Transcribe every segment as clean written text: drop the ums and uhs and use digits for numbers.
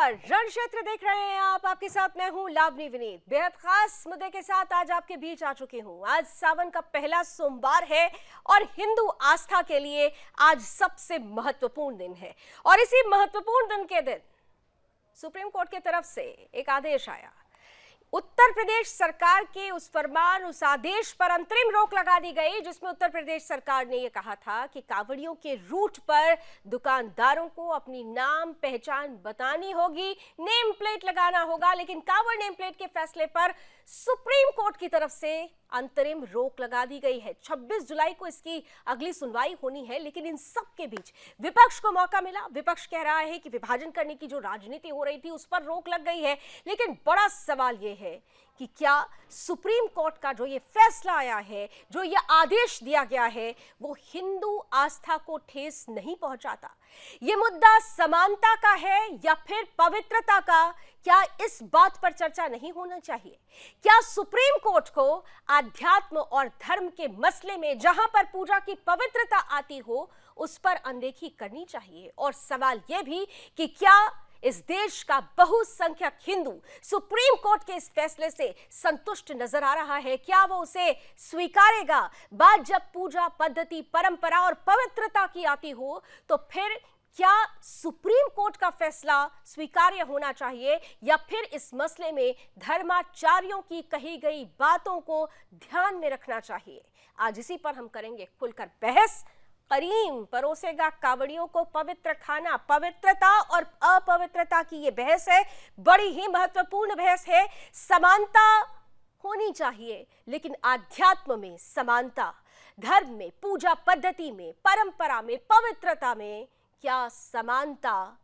नमस्कार, रण क्षेत्र देख रहे हैं आप। आपके साथ मैं हूं लावनी विनीत। बेहद खास मुद्दे के साथ आज आपके बीच आ चुकी हूं। आज सावन का पहला सोमवार है और हिंदू आस्था के लिए आज सबसे महत्वपूर्ण दिन है। और इसी महत्वपूर्ण दिन के दिन सुप्रीम कोर्ट की तरफ से एक आदेश आया। उत्तर प्रदेश सरकार के उस फरमान, उस आदेश पर अंतरिम रोक लगा दी गई, जिसमें उत्तर प्रदेश सरकार ने यह कहा था कि कांवड़ियों के रूट पर दुकानदारों को अपनी नाम पहचान बतानी होगी, नेम प्लेट लगाना होगा। लेकिन कांवड़ नेम प्लेट के फैसले पर सुप्रीम कोर्ट की तरफ से अंतरिम रोक लगा दी गई है। 26 जुलाई को इसकी अगली सुनवाई होनी है। लेकिन इन सब के बीच विपक्ष को मौका मिला। विपक्ष कह रहा है कि विभाजन करने की जो राजनीति हो रही थी उस पर रोक लग गई है। लेकिन बड़ा सवाल यह है कि क्या सुप्रीम कोर्ट का जो ये फैसला आया है, जो ये आदेश दिया गया है, वो हिंदू आस्था को ठेस नहीं पहुंचाता? ये मुद्दा समानता का है या फिर पवित्रता का? क्या इस बात पर चर्चा नहीं होना चाहिए? क्या सुप्रीम कोर्ट को आध्यात्म और धर्म के मसले में जहां पर पूजा की पवित्रता आती हो उस पर अनदेखी करनी चाहिए? और सवाल यह भी कि क्या इस देश का बहुसंख्यक हिंदू सुप्रीम कोर्ट के इस फैसले से संतुष्ट नजर आ रहा है? क्या वो उसे स्वीकारेगा? बात जब पूजा पद्धति, परंपरा और पवित्रता की आती हो तो फिर क्या सुप्रीम कोर्ट का फैसला स्वीकार्य होना चाहिए या फिर इस मसले में धर्माचार्यों की कही गई बातों को ध्यान में रखना चाहिए? आज इसी पर हम करेंगे खुलकर बहस। करीम परोसेगा कांवड़ियों को पवित्र खाना। पवित्रता और अपवित्रता की ये बहस है, बड़ी ही महत्वपूर्ण बहस है। समानता होनी चाहिए, लेकिन आध्यात्म में समानता, धर्म में, पूजा पद्धति में, परंपरा में, पवित्रता में क्या समानता?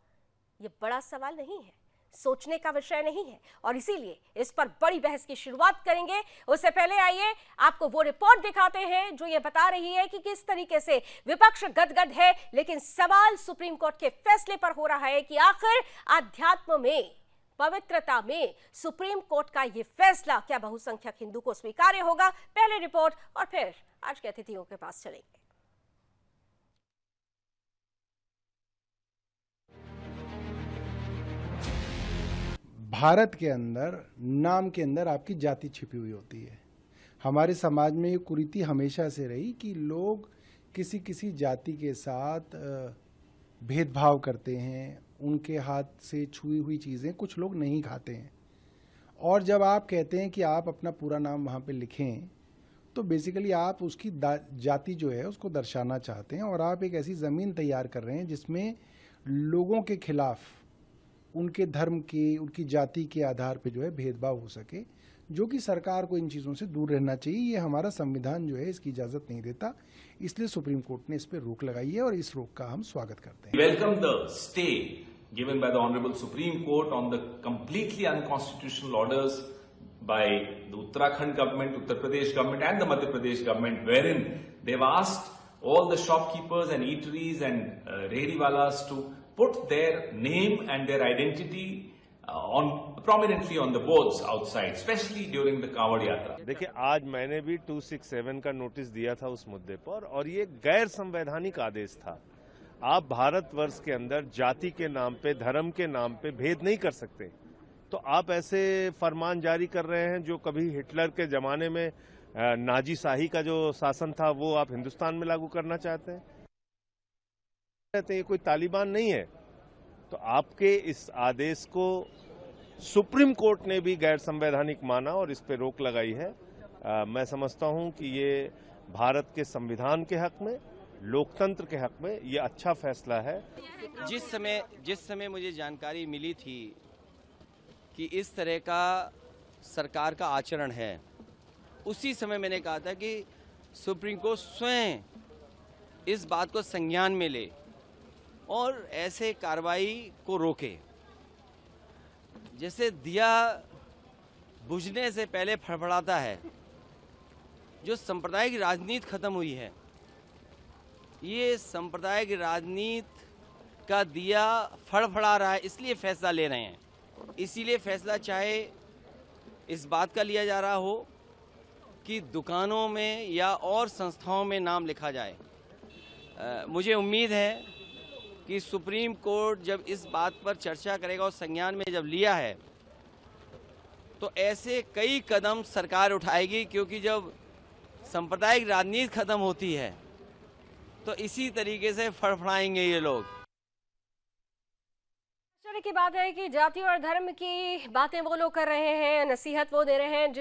ये बड़ा सवाल नहीं है, सोचने का विषय नहीं है। और इसीलिए इस पर बड़ी बहस की शुरुआत करेंगे। उससे पहले आइए आपको वो रिपोर्ट दिखाते हैं जो ये बता रही है कि किस तरीके से विपक्ष गदगद है। लेकिन सवाल सुप्रीम कोर्ट के फैसले पर हो रहा है कि आखिर आध्यात्म में, पवित्रता में सुप्रीम कोर्ट का ये फैसला क्या बहुसंख्यक हिंदू को स्वीकार्य होगा? पहले रिपोर्ट और फिर आज के अतिथियों के पास चलेंगे। भारत के अंदर नाम के अंदर आपकी जाति छिपी हुई होती है। हमारे समाज में ये कुरीति हमेशा से रही कि लोग किसी किसी जाति के साथ भेदभाव करते हैं, उनके हाथ से छुई हुई चीज़ें कुछ लोग नहीं खाते हैं। और जब आप कहते हैं कि आप अपना पूरा नाम वहाँ पे लिखें तो बेसिकली आप उसकी जाति जो है उसको दर्शाना चाहते हैं और आप एक ऐसी ज़मीन तैयार कर रहे हैं जिसमें लोगों के खिलाफ उनके धर्म के, उनकी जाति के आधार पे जो है भेदभाव हो सके, जो कि सरकार को इन चीज़ों से दूर रहना चाहिए। ये हमारा संविधान जो है इसकी इजाज़त नहीं देता। इसलिए सुप्रीम कोर्ट ने इस पर रोक लगाई है और इस रोक का हम स्वागत करते हैं। Welcome the stay given by the honourable supreme court on the completely unconstitutional orders by the Uttarakhand government, Uttar Pradesh government and the Madhya Pradesh government, wherein they've asked all the shopkeepers and eateries and rehdiwalas to put their name and their identity prominently on the boards outside, especially during the Kanwad Yatra. देखिए, आज मैंने भी 267 का notice दिया था उस मुद्दे पर और ये गैर संवैधानिक आदेश था। आप भारतवर्ष के अंदर जाति के नाम पे, धर्म के नाम पे भेद नहीं कर सकते। तो आप ऐसे फरमान जारी कर रहे हैं जो कभी हिटलर के जमाने में नाजी शाही का जो शासन था वो आप हिंदुस्तान में लागू करना चाहते हैं। ये कोई तालिबान नहीं है। तो आपके इस आदेश को सुप्रीम कोर्ट ने भी गैर संवैधानिक माना और इस पे रोक लगाई है। मैं समझता हूं कि ये भारत के संविधान के हक में, लोकतंत्र के हक में ये अच्छा फैसला है। जिस समय मुझे जानकारी मिली थी कि इस तरह का सरकार का आचरण है, उसी समय मैंने कहा था कि सुप्रीम कोर्ट स्वयं इस बात को संज्ञान में ले और ऐसे कार्रवाई को रोके। जैसे दिया बुझने से पहले फड़फड़ाता है, जो सांप्रदायिक राजनीति खत्म हुई है, ये सांप्रदायिक राजनीति का दिया फड़फड़ा रहा है, इसलिए फैसला ले रहे हैं। इसीलिए फैसला चाहे इस बात का लिया जा रहा हो कि दुकानों में या और संस्थाओं में नाम लिखा जाए। मुझे उम्मीद है कि सुप्रीम कोर्ट जब इस बात पर चर्चा करेगा और संज्ञान में जब लिया है तो ऐसे कई कदम सरकार उठाएगी, क्योंकि जब सांप्रदायिक राजनीति खत्म होती है तो इसी तरीके से फड़फड़ाएंगे ये लोग। आश्चर्य की बात है कि जाति और धर्म की बातें वो लोग कर रहे हैं, नसीहत वो दे रहे हैं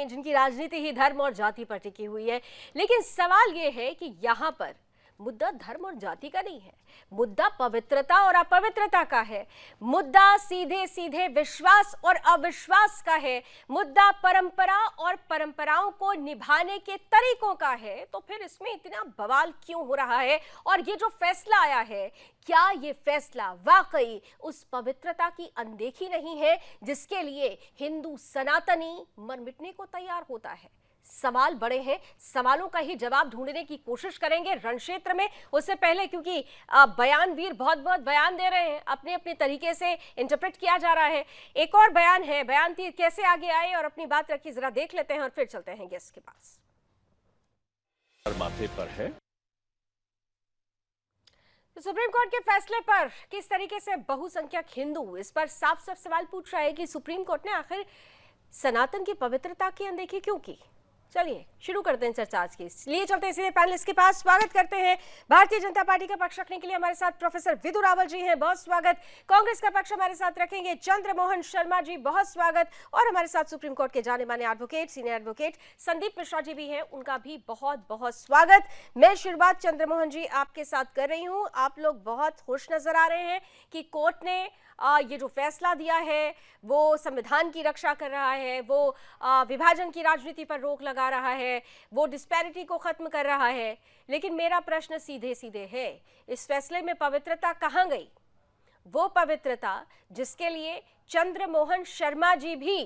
जिनकी राजनीति ही धर्म और जाति पर टिकी हुई है। लेकिन सवाल ये है कि यहाँ पर मुद्दा धर्म और जाति का नहीं है, मुद्दा पवित्रता और अपवित्रता का है, मुद्दा सीधे सीधे विश्वास और अविश्वास का है, मुद्दा परंपरा और परंपराओं को निभाने के तरीकों का है। तो फिर इसमें इतना बवाल क्यों हो रहा है? और ये जो फैसला आया है, क्या ये फैसला वाकई उस पवित्रता की अनदेखी नहीं है जिसके लिए हिंदू सनातनी मर मिटने को तैयार होता है? सवाल बड़े हैं, सवालों का ही जवाब ढूंढने की कोशिश करेंगे रण क्षेत्र में। उससे पहले, क्योंकि बयानवीर बहुत बयान दे रहे हैं, अपने अपने तरीके से इंटरप्रेट किया जा रहा है। एक और बयान है, बयानतीर कैसे आगे आए और अपनी बात रखी, जरा देख लेते हैं और फिर चलते हैं गेस्ट के पास। माथे पर है सुप्रीम कोर्ट के फैसले पर किस तरीके से बहुसंख्यक हिंदू इस पर साफ साफ सवाल पूछ रहे हैं कि सुप्रीम कोर्ट ने आखिर सनातन की पवित्रता की अनदेखी क्यों की। चलिए शुरू करते हैं चर्चा आज की, इसलिए चलते हैं सीधे पैनलिस्ट के पास। स्वागत करते हैं भारतीय जनता पार्टी का पक्ष रखने के लिए हमारे साथ प्रोफेसर विदु रावल जी हैं, बहुत स्वागत। कांग्रेस का पक्ष हमारे साथ रखेंगे चंद्रमोहन शर्मा जी, बहुत स्वागत। और हमारे साथ सुप्रीम कोर्ट के जाने माने advocate, senior advocate Sandeep Mishra ji भी हैं, उनका भी बहुत बहुत स्वागत। मैं शुरुआत चंद्रमोहन जी आपके साथ कर रही हूँ। आप लोग बहुत खुश नजर आ रहे हैं कि कोर्ट ने ये जो फैसला दिया है वो संविधान की रक्षा कर रहा है, वो विभाजन की राजनीति पर रोक लगा रहा है, वो डिस्पैरिटी को खत्म कर रहा है। लेकिन मेरा प्रश्न सीधे सीधे है, इस फैसले में पवित्रता कहाँ गई? वो पवित्रता जिसके लिए चंद्रमोहन शर्मा जी भी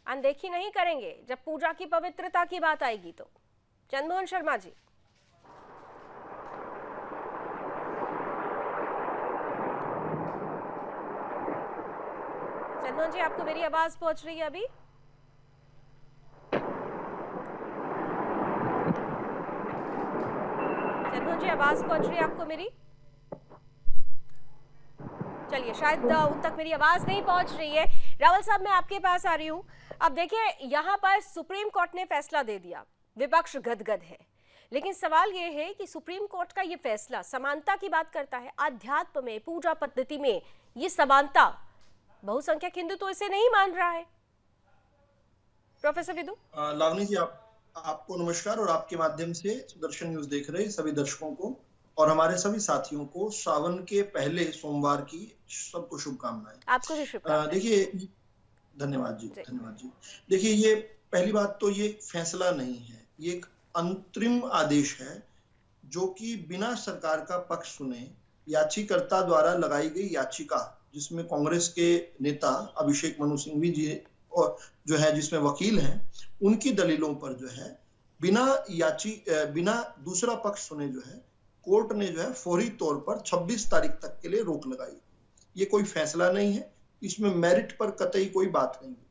अनदेखी नहीं करेंगे जब पूजा की पवित्रता की बात आएगी। तो चंद्रमोहन शर्मा जी, चंद्रमोहन जी आपको मेरी आवाज पहुंच रही है अभी? चंद्रमोहन जी आवाज पहुंच रही है आपको मेरी? चलिए, शायद उन तक मेरी आवाज नहीं पहुंच रही है। रावल साहब, मैं आपके पास आ रही हूं। अब देखिए, यहाँ पर सुप्रीम कोर्ट ने फैसला दे दिया, विपक्ष गदगद है। लेकिन सवाल ये है कि सुप्रीम कोर्ट का ये फैसला समानता की बात करता है, अध्यात्म में, पूजा पद्धति में ये समानता बहुसंख्यक हिंदू तो इसे नहीं मान रहा है। प्रोफेसर विदु। लावनी जी, आपको नमस्कार और आपके माध्यम से सुदर्शन न्यूज देख रहे सभी दर्शकों को और हमारे सभी साथियों को श्रावण के पहले सोमवार की सबको शुभकामनाएं। आपको भी शुभकामनाएं। देखिए, धन्यवाद जी, धन्यवाद जी। देखिए, ये पहली बात तो ये फैसला नहीं है, ये एक अंतरिम आदेश है जो कि बिना सरकार का पक्ष सुने याचिकाकर्ता द्वारा लगाई गई याचिका, जिसमें कांग्रेस के नेता अभिषेक मनु सिंघवी जी और जो है जिसमें वकील हैं, उनकी दलीलों पर जो है बिना दूसरा पक्ष सुने जो है कोर्ट ने जो है फौरी तौर पर 26 तारीख तक के लिए रोक लगाई। ये कोई फैसला नहीं है, इसमें मेरिट पर कतई कोई बात नहीं है।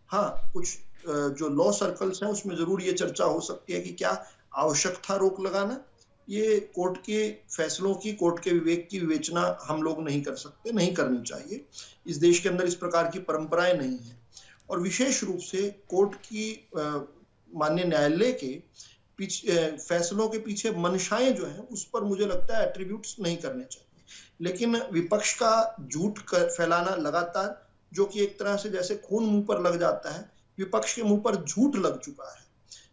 हाँ, कुछ जो लॉ सर्कल्स हैं उसमें जरूर ये चर्चा हो सकती है कि क्या आवश्यक था रोक लगाना। ये कोर्ट के फैसलों की, कोर्ट के विवेक की विवेचना हम लोग नहीं कर सकते, नहीं करनी चाहिए। इस देश के अंदर इस प्रकार की परंपराएं नहीं है। और विशेष रूप से कोर्ट की माननीय न्यायालय के फैसलों के पीछे मंशाएं जो हैं उस पर मुझे लगता है एट्रीब्यूट्स नहीं करने चाहिए। लेकिन विपक्ष का झूठ फैलाना लगातार, जो कि एक तरह से जैसे खून मुंह पर लग जाता है, विपक्ष के मुंह पर झूठ लग चुका है।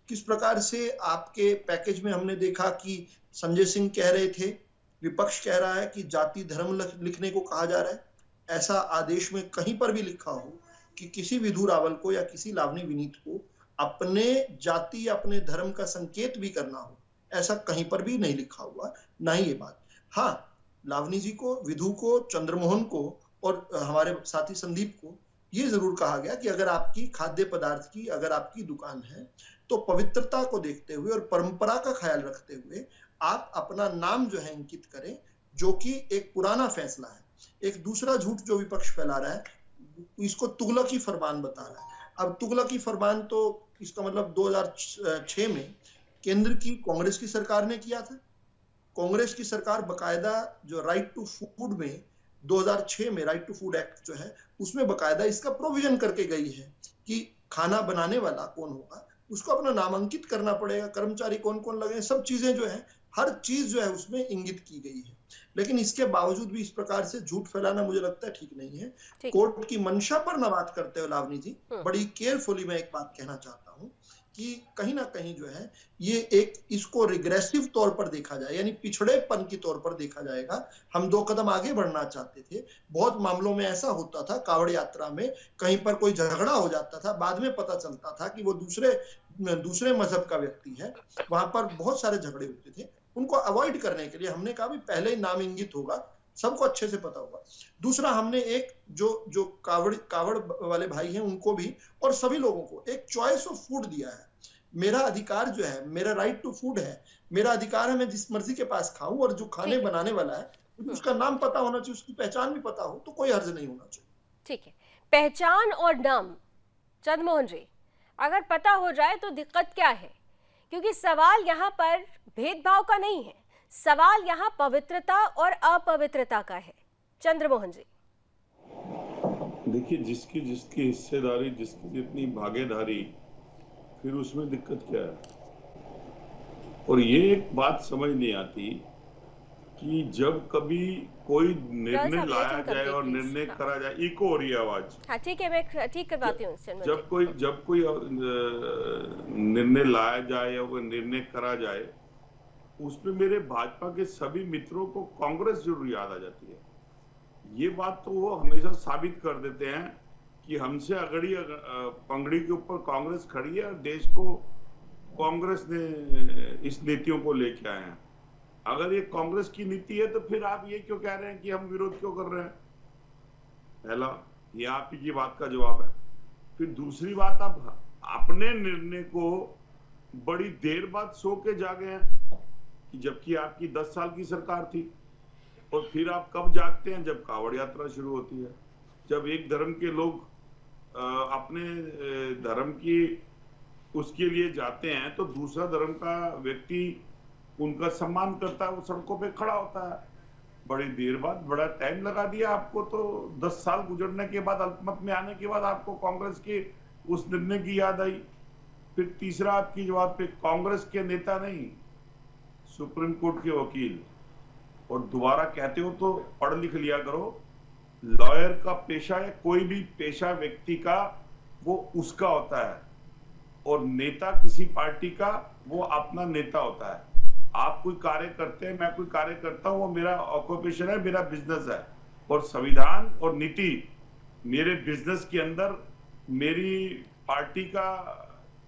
किस प्रकार से आपके पैकेज में हमने देखा कि संजय सिंह कह रहे थे, विपक्ष कह रहा है कि जाति धर्म लिखने को कहा जा रहा है। ऐसा आदेश में कहीं पर भी लिखा हो कि किसी विधु रावल को या किसी लावनी विनीत को अपने जाति या अपने धर्म का संकेत भी करना हो, ऐसा कहीं पर भी नहीं लिखा हुआ, ना ही ये बात। हाँ, लावनी जी को, विधु को, चंद्रमोहन को और हमारे साथी संदीप को ये जरूर कहा गया कि अगर आपकी खाद्य पदार्थ की अगर आपकी दुकान है तो पवित्रता को देखते हुए और परंपरा का ख्याल रखते हुए आप अपना नाम जो है अंकित करें, जो कि एक पुराना फैसला है। एक दूसरा झूठ जो विपक्ष फैला रहा है, इसको तुगलकी फरमान बता रहा है। अब तुगलकी फरमान तो इसका मतलब 2006 में केंद्र की कांग्रेस की सरकार ने किया था। कांग्रेस की सरकार बकायदा जो राइट टू फूड में 2006 में राइट टू फूड एक्ट जो है उसमें बकायदा इसका प्रोविजन करके गई है कि खाना बनाने वाला कौन होगा उसको अपना नामांकित करना पड़ेगा, कर्मचारी कौन कौन लगे, सब चीजें जो है हर चीज जो है उसमें इंगित की गई है। लेकिन इसके बावजूद भी इस प्रकार से झूठ फैलाना मुझे लगता है ठीक नहीं है। कोर्ट की मंशा पर न बात करते हुए लावनी जी, बड़ी केयरफुली मैं एक बात कहना चाहता हूं कि कहीं ना कहीं जो है ये एक इसको रिग्रेसिव तौर पर देखा जाए, यानी पिछड़ेपन की तौर पर देखा जाएगा। हम 2 कदम आगे बढ़ना चाहते थे। बहुत मामलों में ऐसा होता था, कावड़ यात्रा में कहीं पर कोई झगड़ा हो जाता था, बाद में पता चलता था कि वो दूसरे मजहब का व्यक्ति है। वहां पर बहुत सारे झगड़े होते थे। उनको अवॉइड करने के लिए हमने कहा भी पहले ही नाम इंगित होगा, सबको अच्छे से पता होगा। दूसरा, हमने एक जो कावड़ वाले भाई हैं उनको भी और सभी लोगों को एक चॉइस ऑफ फूड दिया है। मेरा अधिकार जो है, मेरा राइट टू फूड है, मेरा अधिकार है मैं जिस मर्जी के पास खाऊं, और जो खाने बनाने वाला है उसका नाम पता होना चाहिए, उसकी पहचान भी पता हो, तो कोई हर्ज नहीं होना चाहिए। ठीक है, पहचान और नाम चंद्रमोहन जी अगर पता हो जाए तो दिक्कत क्या है? क्योंकि सवाल यहाँ पर भेदभाव का नहीं है, सवाल यहाँ पवित्रता और अपवित्रता का है। चंद्रमोहन जी देखिए, जिसकी हिस्सेदारी, जिसकी जितनी भागीदारी, फिर उसमें दिक्कत क्या है? और ये एक बात समझ नहीं आती कि जब कभी कोई निर्णय लाया जाए और निर्णय करा जाए। इको हो रही है आवाज। हाँ ठीक है, मैं ठीक करवाती हूँ। जब कोई निर्णय लाया जाए या कोई निर्णय करा जाए, उसमें मेरे भाजपा के सभी मित्रों को कांग्रेस जरूर याद आ जाती है। ये बात तो वो हमेशा साबित कर देते हैं कि हमसे अगड़ी पंगड़ी के ऊपर कांग्रेस खड़ी है और देश को कांग्रेस ने इस नीतियों को लेके आए हैं। अगर ये कांग्रेस की नीति है तो फिर आप ये क्यों कह रहे हैं कि हम विरोध क्यों कर रहे हैं? पहला, ये आप ही की बात का जवाब है। फिर दूसरी बात, आप अपने निर्णय को बड़ी देर बाद सो के जागे हैं, कि जबकि आपकी 10 साल की सरकार थी। और फिर आप कब जागते हैं? जब कावड़ यात्रा शुरू होती है, जब एक धर्म के लोग अपने धर्म की उसके लिए जाते हैं तो दूसरा धर्म का व्यक्ति उनका सम्मान करता है, वो सड़कों पे खड़ा होता है। बड़ी देर बाद, बड़ा टाइम लगा दिया आपको, तो 10 साल गुजरने के बाद, अल्पमत में आने के बाद आपको कांग्रेस के उस निर्णय की याद आई। फिर तीसरा, आपकी जवाब पे कांग्रेस के नेता नहीं, सुप्रीम कोर्ट के वकील। और दोबारा कहते हो तो पढ़ लिख लिया करो। लॉयर का पेशा है, कोई भी पेशा व्यक्ति का वो उसका होता है, और नेता किसी पार्टी का वो अपना नेता होता है। आप कोई कार्य करते हैं, मैं कोई कार्य करता हूं, वो मेरा ऑक्यूपेशन है, मेरा बिजनेस है। और संविधान और नीति मेरे बिजनेस के अंदर मेरी पार्टी का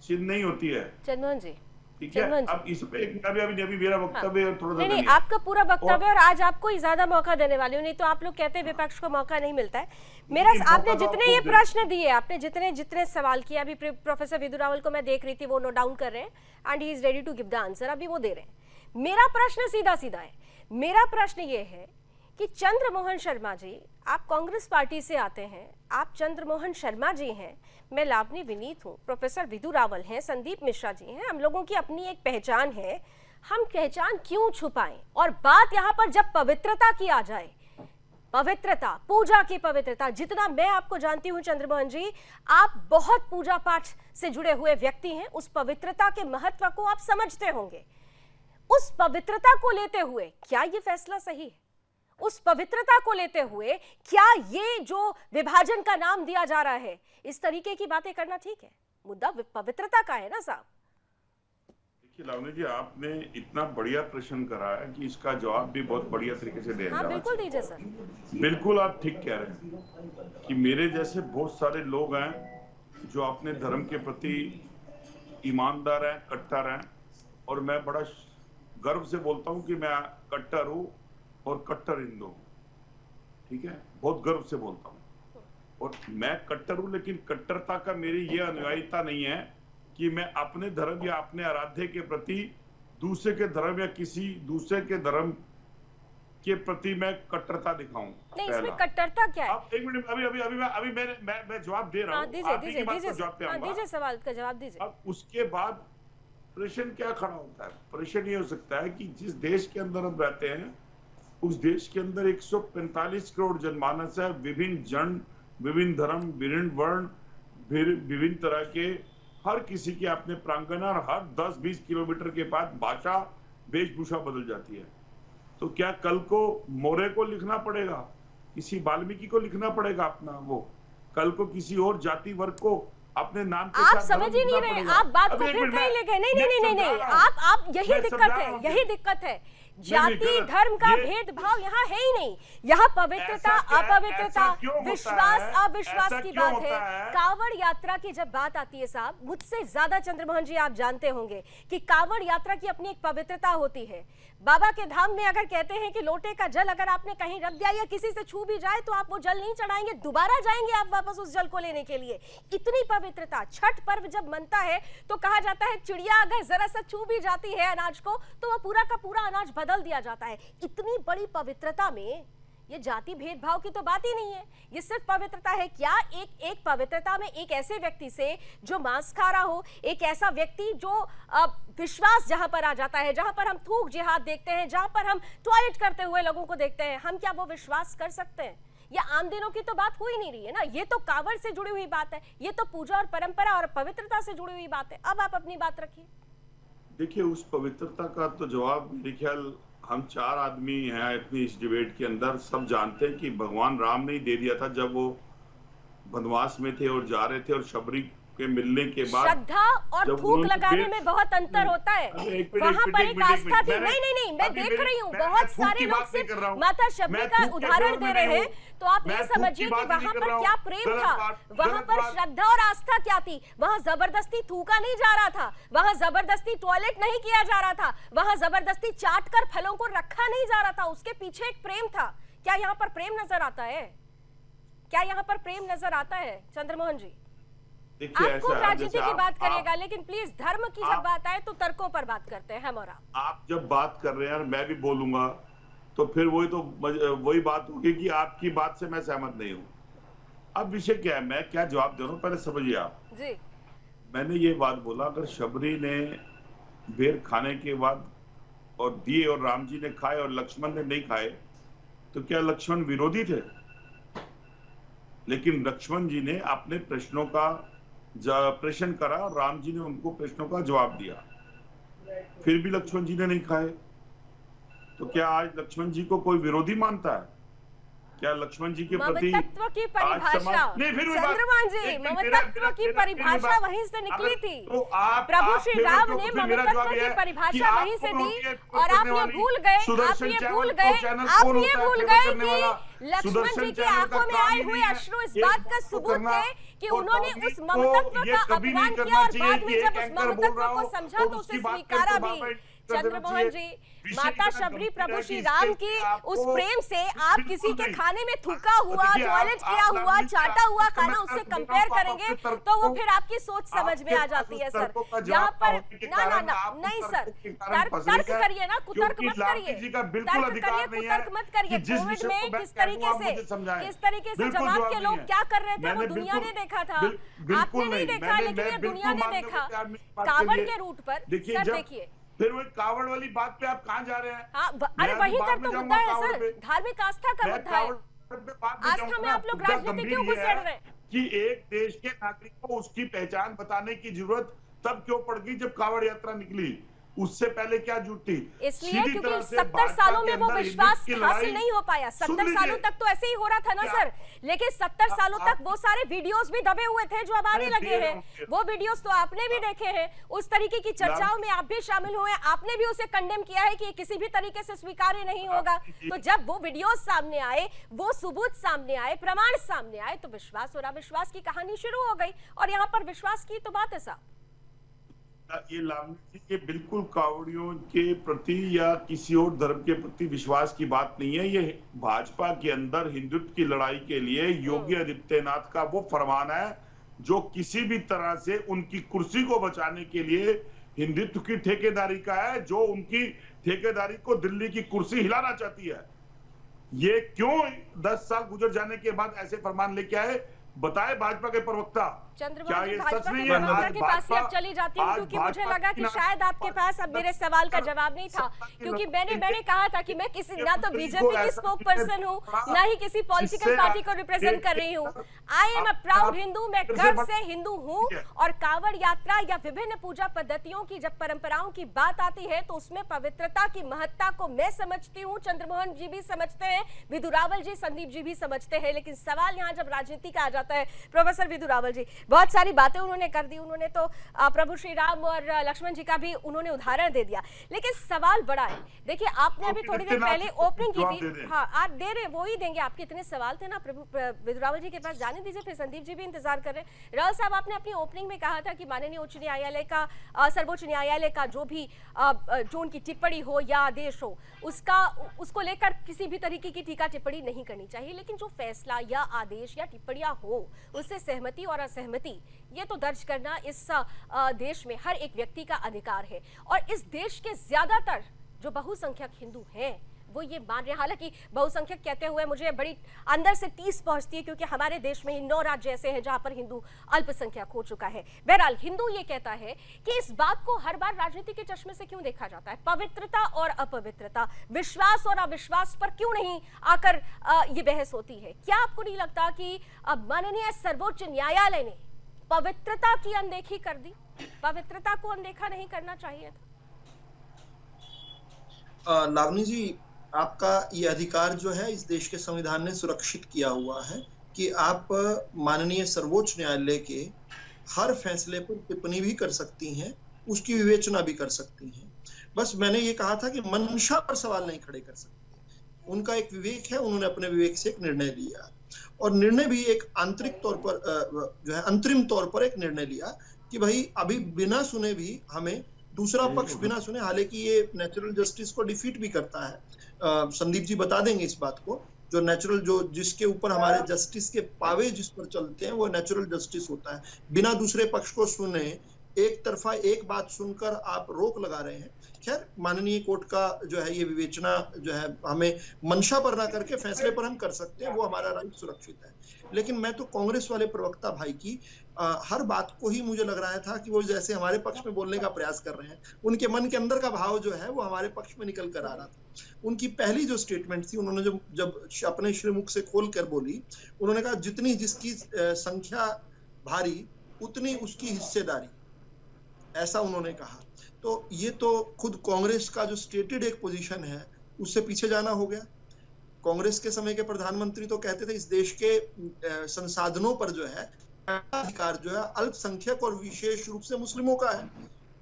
चिन्ह नहीं होती है। चंद्रमोहन जी, ठीक है। अब इस पे अभी मेरा वक्तव्य थोड़ा सा नहीं, आपका पूरा वक्तव्य, और आज आपको ही ज्यादा मौका देने वाली हूँ, नहीं तो आप लोग कहते हैं विपक्ष को मौका नहीं मिलता है। मेरा, आपने जितने ये प्रश्न दिए, आपने जितने सवाल किए, अभी प्रोफेसर विदु रावल को मैं देख रही थी, वो नोट डाउन कर रहे हैं and he is ready to give the answer, अभी वो दे रहे हैं। मेरा प्रश्न सीधा सीधा है। मेरा प्रश्न ये है कि चंद्रमोहन शर्मा जी, आप कांग्रेस पार्टी से आते हैं, आप चंद्रमोहन शर्मा जी हैं, मैं लावनी विनीत हूँ, प्रोफेसर विदु रावल हैं, संदीप मिश्रा जी हैं, हम लोगों की अपनी एक पहचान है, हम पहचान क्यों छुपाएं? और बात यहाँ पर जब पवित्रता की आ जाए, पवित्रता, पूजा की पवित्रता, जितना मैं आपको जानती हूँ चंद्रमोहन जी, आप बहुत पूजा पाठ से जुड़े हुए व्यक्ति हैं, उस पवित्रता के महत्व को आप समझते होंगे। उस पवित्रता को लेते हुए क्या ये फैसला सही है? उस पवित्रता को लेते हुए क्या ये जो विभाजन का नाम दिया जा रहा है, इस तरीके की बातें करना ठीक है? मुद्दा पवित्रता का है ना साहब। देखिए लावनी जी, आपने इतना बढ़िया प्रश्न करा है कि इसका जवाब भी बहुत बढ़िया तरीके से दे। हाँ बिल्कुल दीजिए सर। बिल्कुल आप ठीक कह रहे हैं कि मेरे जैसे बहुत सारे लोग हैं जो अपने धर्म के प्रति ईमानदार हैं, कट्टर हैं, और मैं बड़ा गर्व से बोलता हूं कि मैं कट्टर हूं और कट्टर हिंदू हूं। ठीक है, बहुत गर्व से बोलता हूं। और मैं कट्टर हूं, लेकिन कट्टरता का मेरी ये अनुयायिता नहीं है कि मैं अपने धर्म या अपने आराध्य के प्रति दूसरे के धर्म या किसी दूसरे के धर्म के प्रति मैं कट्टरता दिखाऊं। नहीं, इसमें कट्टरता क्या है? आप एक मिनट, अभी मैं जवाब दे रहा हूं। दीजिए सवाल का जवाब दीजिए। अब उसके बाद प्रश्न क्या खड़ा होता है? प्रश्न ये हो सकता है कि जिस देश के अंदर हम रहते हैं उस देश के अंदर 145 करोड़ जनमानस है, विभिन्न जन, विभिन्न धर्म, विभिन्न वर्ण, विभिन्न तरह के, हर किसी के अपने प्रांगण, और हर 10-20 किलोमीटर के बाद भाषा वेशभूषा बदल जाती है। तो क्या कल को मोरे को लिखना पड़ेगा, किसी वाल्मीकि को लिखना पड़ेगा अपना वो, कल को किसी और जाति वर्ग को अपने नाम के आप साथ समझ ही नहीं रहे, आप बात को फिर कहीं ले गए। नहीं, आप यही दिक्कत है, जाति धर्म का भेदभाव यहाँ है ही नहीं। यहाँ पवित्रता अपवित्रता, विश्वास अविश्वास की बात है। कांवड़ यात्रा की जब बात आती है साहब, मुझसे ज्यादा चंद्रमोहन जी आप जानते होंगे कि कांवड़ यात्रा की अपनी एक पवित्रता होती है। बाबा के धाम में अगर कहते हैं कि लोटे का जल अगर आपने कहीं रख दिया या किसी से छू भी जाए तो आप वो जल नहीं चढ़ाएंगे, दोबारा जाएंगे आप वापस उस जल को लेने के लिए। इतनी पवित्रता। छठ पर्व जब मनता है तो कहा जाता है चिड़िया अगर जरा सा छू भी जाती है अनाज को तो वो पूरा का पूरा अनाज बदल दिया जाता है। इतनी बड़ी पवित्रता में ये जाति भेदभाव की तो बात ही नहीं है, ये सिर्फ पवित्रता है। क्या एक पवित्रता में एक ऐसे व्यक्ति से जो मांस खा रहा हो, एक ऐसा व्यक्ति जो विश्वास जहां पर आ जाता है, जहां पर हम थूक जिहाद देखते हैं, जहां पर हम टॉयलेट करते हुए लोगों को देखते हैं, हम क्या वो विश्वास कर सकते हैं? या आम दिनों की तो बात हो ही नहीं रही है ना, ये तो कांवड़ से जुड़ी हुई बात है, ये तो पूजा और परंपरा और पवित्रता से जुड़ी हुई बात है। अब आप अपनी बात रखिए। देखिए, उस पवित्रता का तो जवाब मेरे ख्याल हम 4 आदमी हैं इतनी इस डिबेट के अंदर, सब जानते हैं कि भगवान राम ने ही दे दिया था जब वो वनवास में थे और जा रहे थे, और शबरी के मिलने के बाद श्रद्धा और थूक लगाने में बहुत अंतर होता है। वहाँ पर एक आस्था थी। नहीं, मैं देख रही हूँ बहुत सारे लोग सिर्फ माता शबरी का उदाहरण दे रहे हैं, तो आप ये समझिए कि वहाँ पर क्या प्रेम था, वहाँ पर श्रद्धा और आस्था क्या थी। वहाँ जबरदस्ती थूका नहीं जा रहा था, वहाँ जबरदस्ती टॉयलेट नहीं किया जा रहा था, वहाँ जबरदस्ती चाट कर फलों को रखा नहीं जा रहा था, उसके पीछे एक प्रेम था। क्या यहाँ पर प्रेम नजर आता है? क्या यहाँ पर प्रेम नजर आता है चंद्रमोहन जी? आपको राजनीति की बात करिएगा, लेकिन प्लीज धर्म की जब बात आए तो तर्कों पर बात करते हैं हम और आप जब बात कर रहे हैं मैं भी बोलूंगा तो फिर वही बात होगी कि आपकी बात से मैं सहमत नहीं हूँ। अब विषय क्या है, मैं क्या जवाब दे रहा हूँ पहले समझिए आप जी। मैंने ये बात बोला, अगर शबरी ने बेर खाने के बाद और दिए और राम जी ने खाए और लक्ष्मण ने नहीं खाए तो क्या लक्ष्मण विरोधी थे? लेकिन लक्ष्मण जी ने अपने प्रश्नों का प्रश्न करा, राम जी ने उनको प्रश्नों का जवाब दिया, फिर भी लक्ष्मण जी ने नहीं खाए। तो क्या आज लक्ष्मण जी को कोई विरोधी मानता है? क्या लक्ष्मण जी के प्रति ममतत्व की परिभाषा, चंद्रमोहन जी, ममतत्व की परिभाषा वहीं से निकली थी। तो प्रभु श्री राम ने ममतत्व की परिभाषा वहीं से दी, और आप ये भूल गए कि लक्ष्मण जी की आंखों में आए हुए अश्रु इस बात का सबूत थे कि उन्होंने उस ममतत्व का अपमान किया, और बाद में जब उस ममतत्व को समझा तो उसे स्वीकारा भी। चंद्रमोहन जी, माता शबरी प्रभु श्री राम की उस प्रेम से आप किसी के खाने में थूका हुआ, टॉयलेट किया हुआ, चाटा हुआ खाना उससे कंपेयर करेंगे तो वो फिर आपकी सोच समझ में आ जाती है सर। यहाँ पर नहीं सर, तर्क करिए ना, कुतर्क मत करिए, कुतर्क मत करिए। कोविड में किस तरीके से जमात के लोग क्या कर रहे थे वो दुनिया ने देखा था, आपने नहीं देखा, लेकिन ये दुनिया ने देखा। कांवड़ के रूट पर सर देखिए, फिर वो कांवड़ वाली बात पे आप कहाँ जा रहे हैं? अरे वही तक तो मुद्दा है सर, धार्मिक आस्था का मुद्दा है। आस्था में आप लोग राजनीति क्यों घुस रहे हैं? कि एक देश के नागरिक को उसकी पहचान बताने की जरूरत तब क्यों पड़ गई जब कांवड़ यात्रा निकली? उससे पहले क्या झूठ थी? इसलिए क्योंकि 70 सालों में वो विश्वास हासिल नहीं हो पाया। 70 सालों तक तो ऐसे ही हो रहा था ना सर, लेकिन 70 सालों तक वो सारे वीडियोस भी दबे हुए थे जो अब आने लगे हैं। वो वीडियोस तो आपने भी देखे हैं, उस तरीके की चर्चाओं में आप भी शामिल हुए, आपने भी उसे कंडेम किया है कि किसी भी तरीके से स्वीकार्य नहीं होगा। तो जब वो वीडियोस सामने आए, वो सबूत सामने आए, प्रमाण सामने आए, तो विश्वास और अविश्वास की कहानी शुरू हो गई। और यहाँ पर विश्वास की तो बात है साहब, ये लालजी के बिल्कुल कांवड़ियों के प्रति या किसी और धर्म के प्रति विश्वास की बात नहीं है। ये भाजपा के अंदर हिंदुत्व की लड़ाई के लिए योगी आदित्यनाथ का वो फरमान है जो किसी भी तरह से उनकी कुर्सी को बचाने के लिए हिंदुत्व की ठेकेदारी का है, जो उनकी ठेकेदारी को दिल्ली की कुर्सी हिलाना चाहती है। ये क्यों 10 साल गुजर जाने के बाद ऐसे फरमान लेके आए? बताए भाजपा के प्रवक्ता। चंद्रमोहन जी, ये भाजपा सच के नहीं है? प्रवक्ता आज के पास ही अब भाजपा- चली जाती हूँ, आज क्योंकि मुझे भाजपा लगा की कि ना- शायद आपके पास अब मेरे सवाल का जवाब नहीं था, क्योंकि मैंने कहा था कि मैं किसी ना तो बीजेपी की स्पोक पर्सन हूँ, ना ही किसी पॉलिटिकल पार्टी को रिप्रेजेंट कर रही हूँ। I am a proud Hindu, मैं गर्व से हिंदू हूँ। और कांवड़ यात्रा या विभिन्न पूजा पद्धतियों की जब परंपराओं की बात आती है तो उसमें पवित्रता की महत्ता को मैं समझती हूँ, चंद्रमोहन जी भी समझते हैं, विधु रावल जी, संदीप जी भी समझते हैं। लेकिन सवाल यहाँ जब राजनीति का आ जाता है, प्रोफेसर विधु रावल जी, बहुत सारी बातें उन्होंने कर दी, उन्होंने तो प्रभु श्री राम और लक्ष्मण जी का भी उन्होंने उदाहरण दे दिया, लेकिन सवाल बड़ा है। देखिए, आपने अभी थोड़ी देर पहले ओपनिंग की थी, हाँ आप दे रहे, वो ही देंगे, आपके इतने सवाल थे ना प्रभु विधु रावल जी के पास, जाने दीजिए, फिर संदीप जी भी इंतजार कर रहे हैं। रावल साहब, आपने अपनी ओपनिंग में कहा था कि माननीय उच्च न्यायालय का, सर्वोच्च न्यायालय का जो भी जो उनकी टिप्पणी हो या आदेश हो, उसको लेकर किसी भी तरीके की टीका टिप्पणी नहीं करनी चाहिए, लेकिन जो फैसला या आदेश या टिप्पणियां हो उससे सहमति और असहमति ये तो दर्ज करना इस देश में हर एक व्यक्ति का अधिकार है। और इस देश के ज्यादातर जो बहुसंख्यक हिंदू हैं वो ये मान रहे हैं, हालांकि बहुसंख्यक कहते हुए मुझे बड़ी अंदर से टीस पहुंचती है, क्योंकि हमारे देश में ही 9 राज्य ऐसे हैं जहां पर हिंदू अल्पसंख्यक हो चुका है। बहरहाल, हिंदू ये कहता है कि इस बात को हर बार राजनीति के चश्मे से क्यों देखा जाता है, पवित्रता और अपवित्रता, विश्वास और अविश्वास पर क्यों नहीं आकर ये बहस होती है। क्या आपको नहीं लगता कि माननीय सर्वोच्च न्यायालय ने पवित्रता की अनदेखी कर दी, पवित्रता को अनदेखा नहीं करना चाहिए था? लावनी जी, आपका ये अधिकार जो है इस देश के संविधान ने सुरक्षित किया हुआ है कि आप माननीय सर्वोच्च न्यायालय के हर फैसले पर टिप्पणी भी कर सकती हैं, उसकी विवेचना भी कर सकती हैं। बस मैंने ये कहा था कि मंशा पर सवाल नहीं खड़े कर सकते। उनका एक विवेक है, उन्होंने अपने विवेक से एक निर्णय लिया, और निर्णय भी एक आंतरिक तौर पर जो है अंतरिम तौर पर एक निर्णय लिया कि भाई अभी बिना सुने भी हमें दूसरा पक्ष बिना सुने, हालांकि ये नेचुरल जस्टिस को डिफीट भी करता है, संदीप जी बता देंगे इस बात को, जो नेचुरल जो जिसके ऊपर हमारे जस्टिस के पावे जिस पर चलते हैं वो नेचुरल जस्टिस होता है। बिना दूसरे पक्ष को सुने, एक तरफा एक बात सुनकर आप रोक लगा रहे हैं। खैर, माननीय कोर्ट का जो है ये विवेचना जो है हमें मंशा पर ना करके फैसले पर हम कर सकते हैं, वो हमारा राइट सुरक्षित है। लेकिन मैं तो कांग्रेस वाले प्रवक्ता भाई की हर बात को ही मुझे लग रहा था कि वो जैसे हमारे पक्ष में बोलने का प्रयास कर रहे हैं, उनके मन के अंदर का भाव जो है वो हमारे पक्ष में निकल कर आ रहा था। उनकी पहली जो स्टेटमेंट थी, उन्होंने जब अपने श्रीमुख से खोल कर बोली, उन्होंने कहा जितनी जिसकी संख्या भारी उतनी उसकी हिस्सेदारी, ऐसा उन्होंने कहा। तो ये तो खुद कांग्रेस का जो स्टेटेड एक पोजीशन है उससे पीछे जाना हो गया। कांग्रेस के समय के प्रधानमंत्री तो कहते थे इस देश के संसाधनों पर जो है अधिकार जो है अल्पसंख्यक और विशेष रूप से मुस्लिमों का है,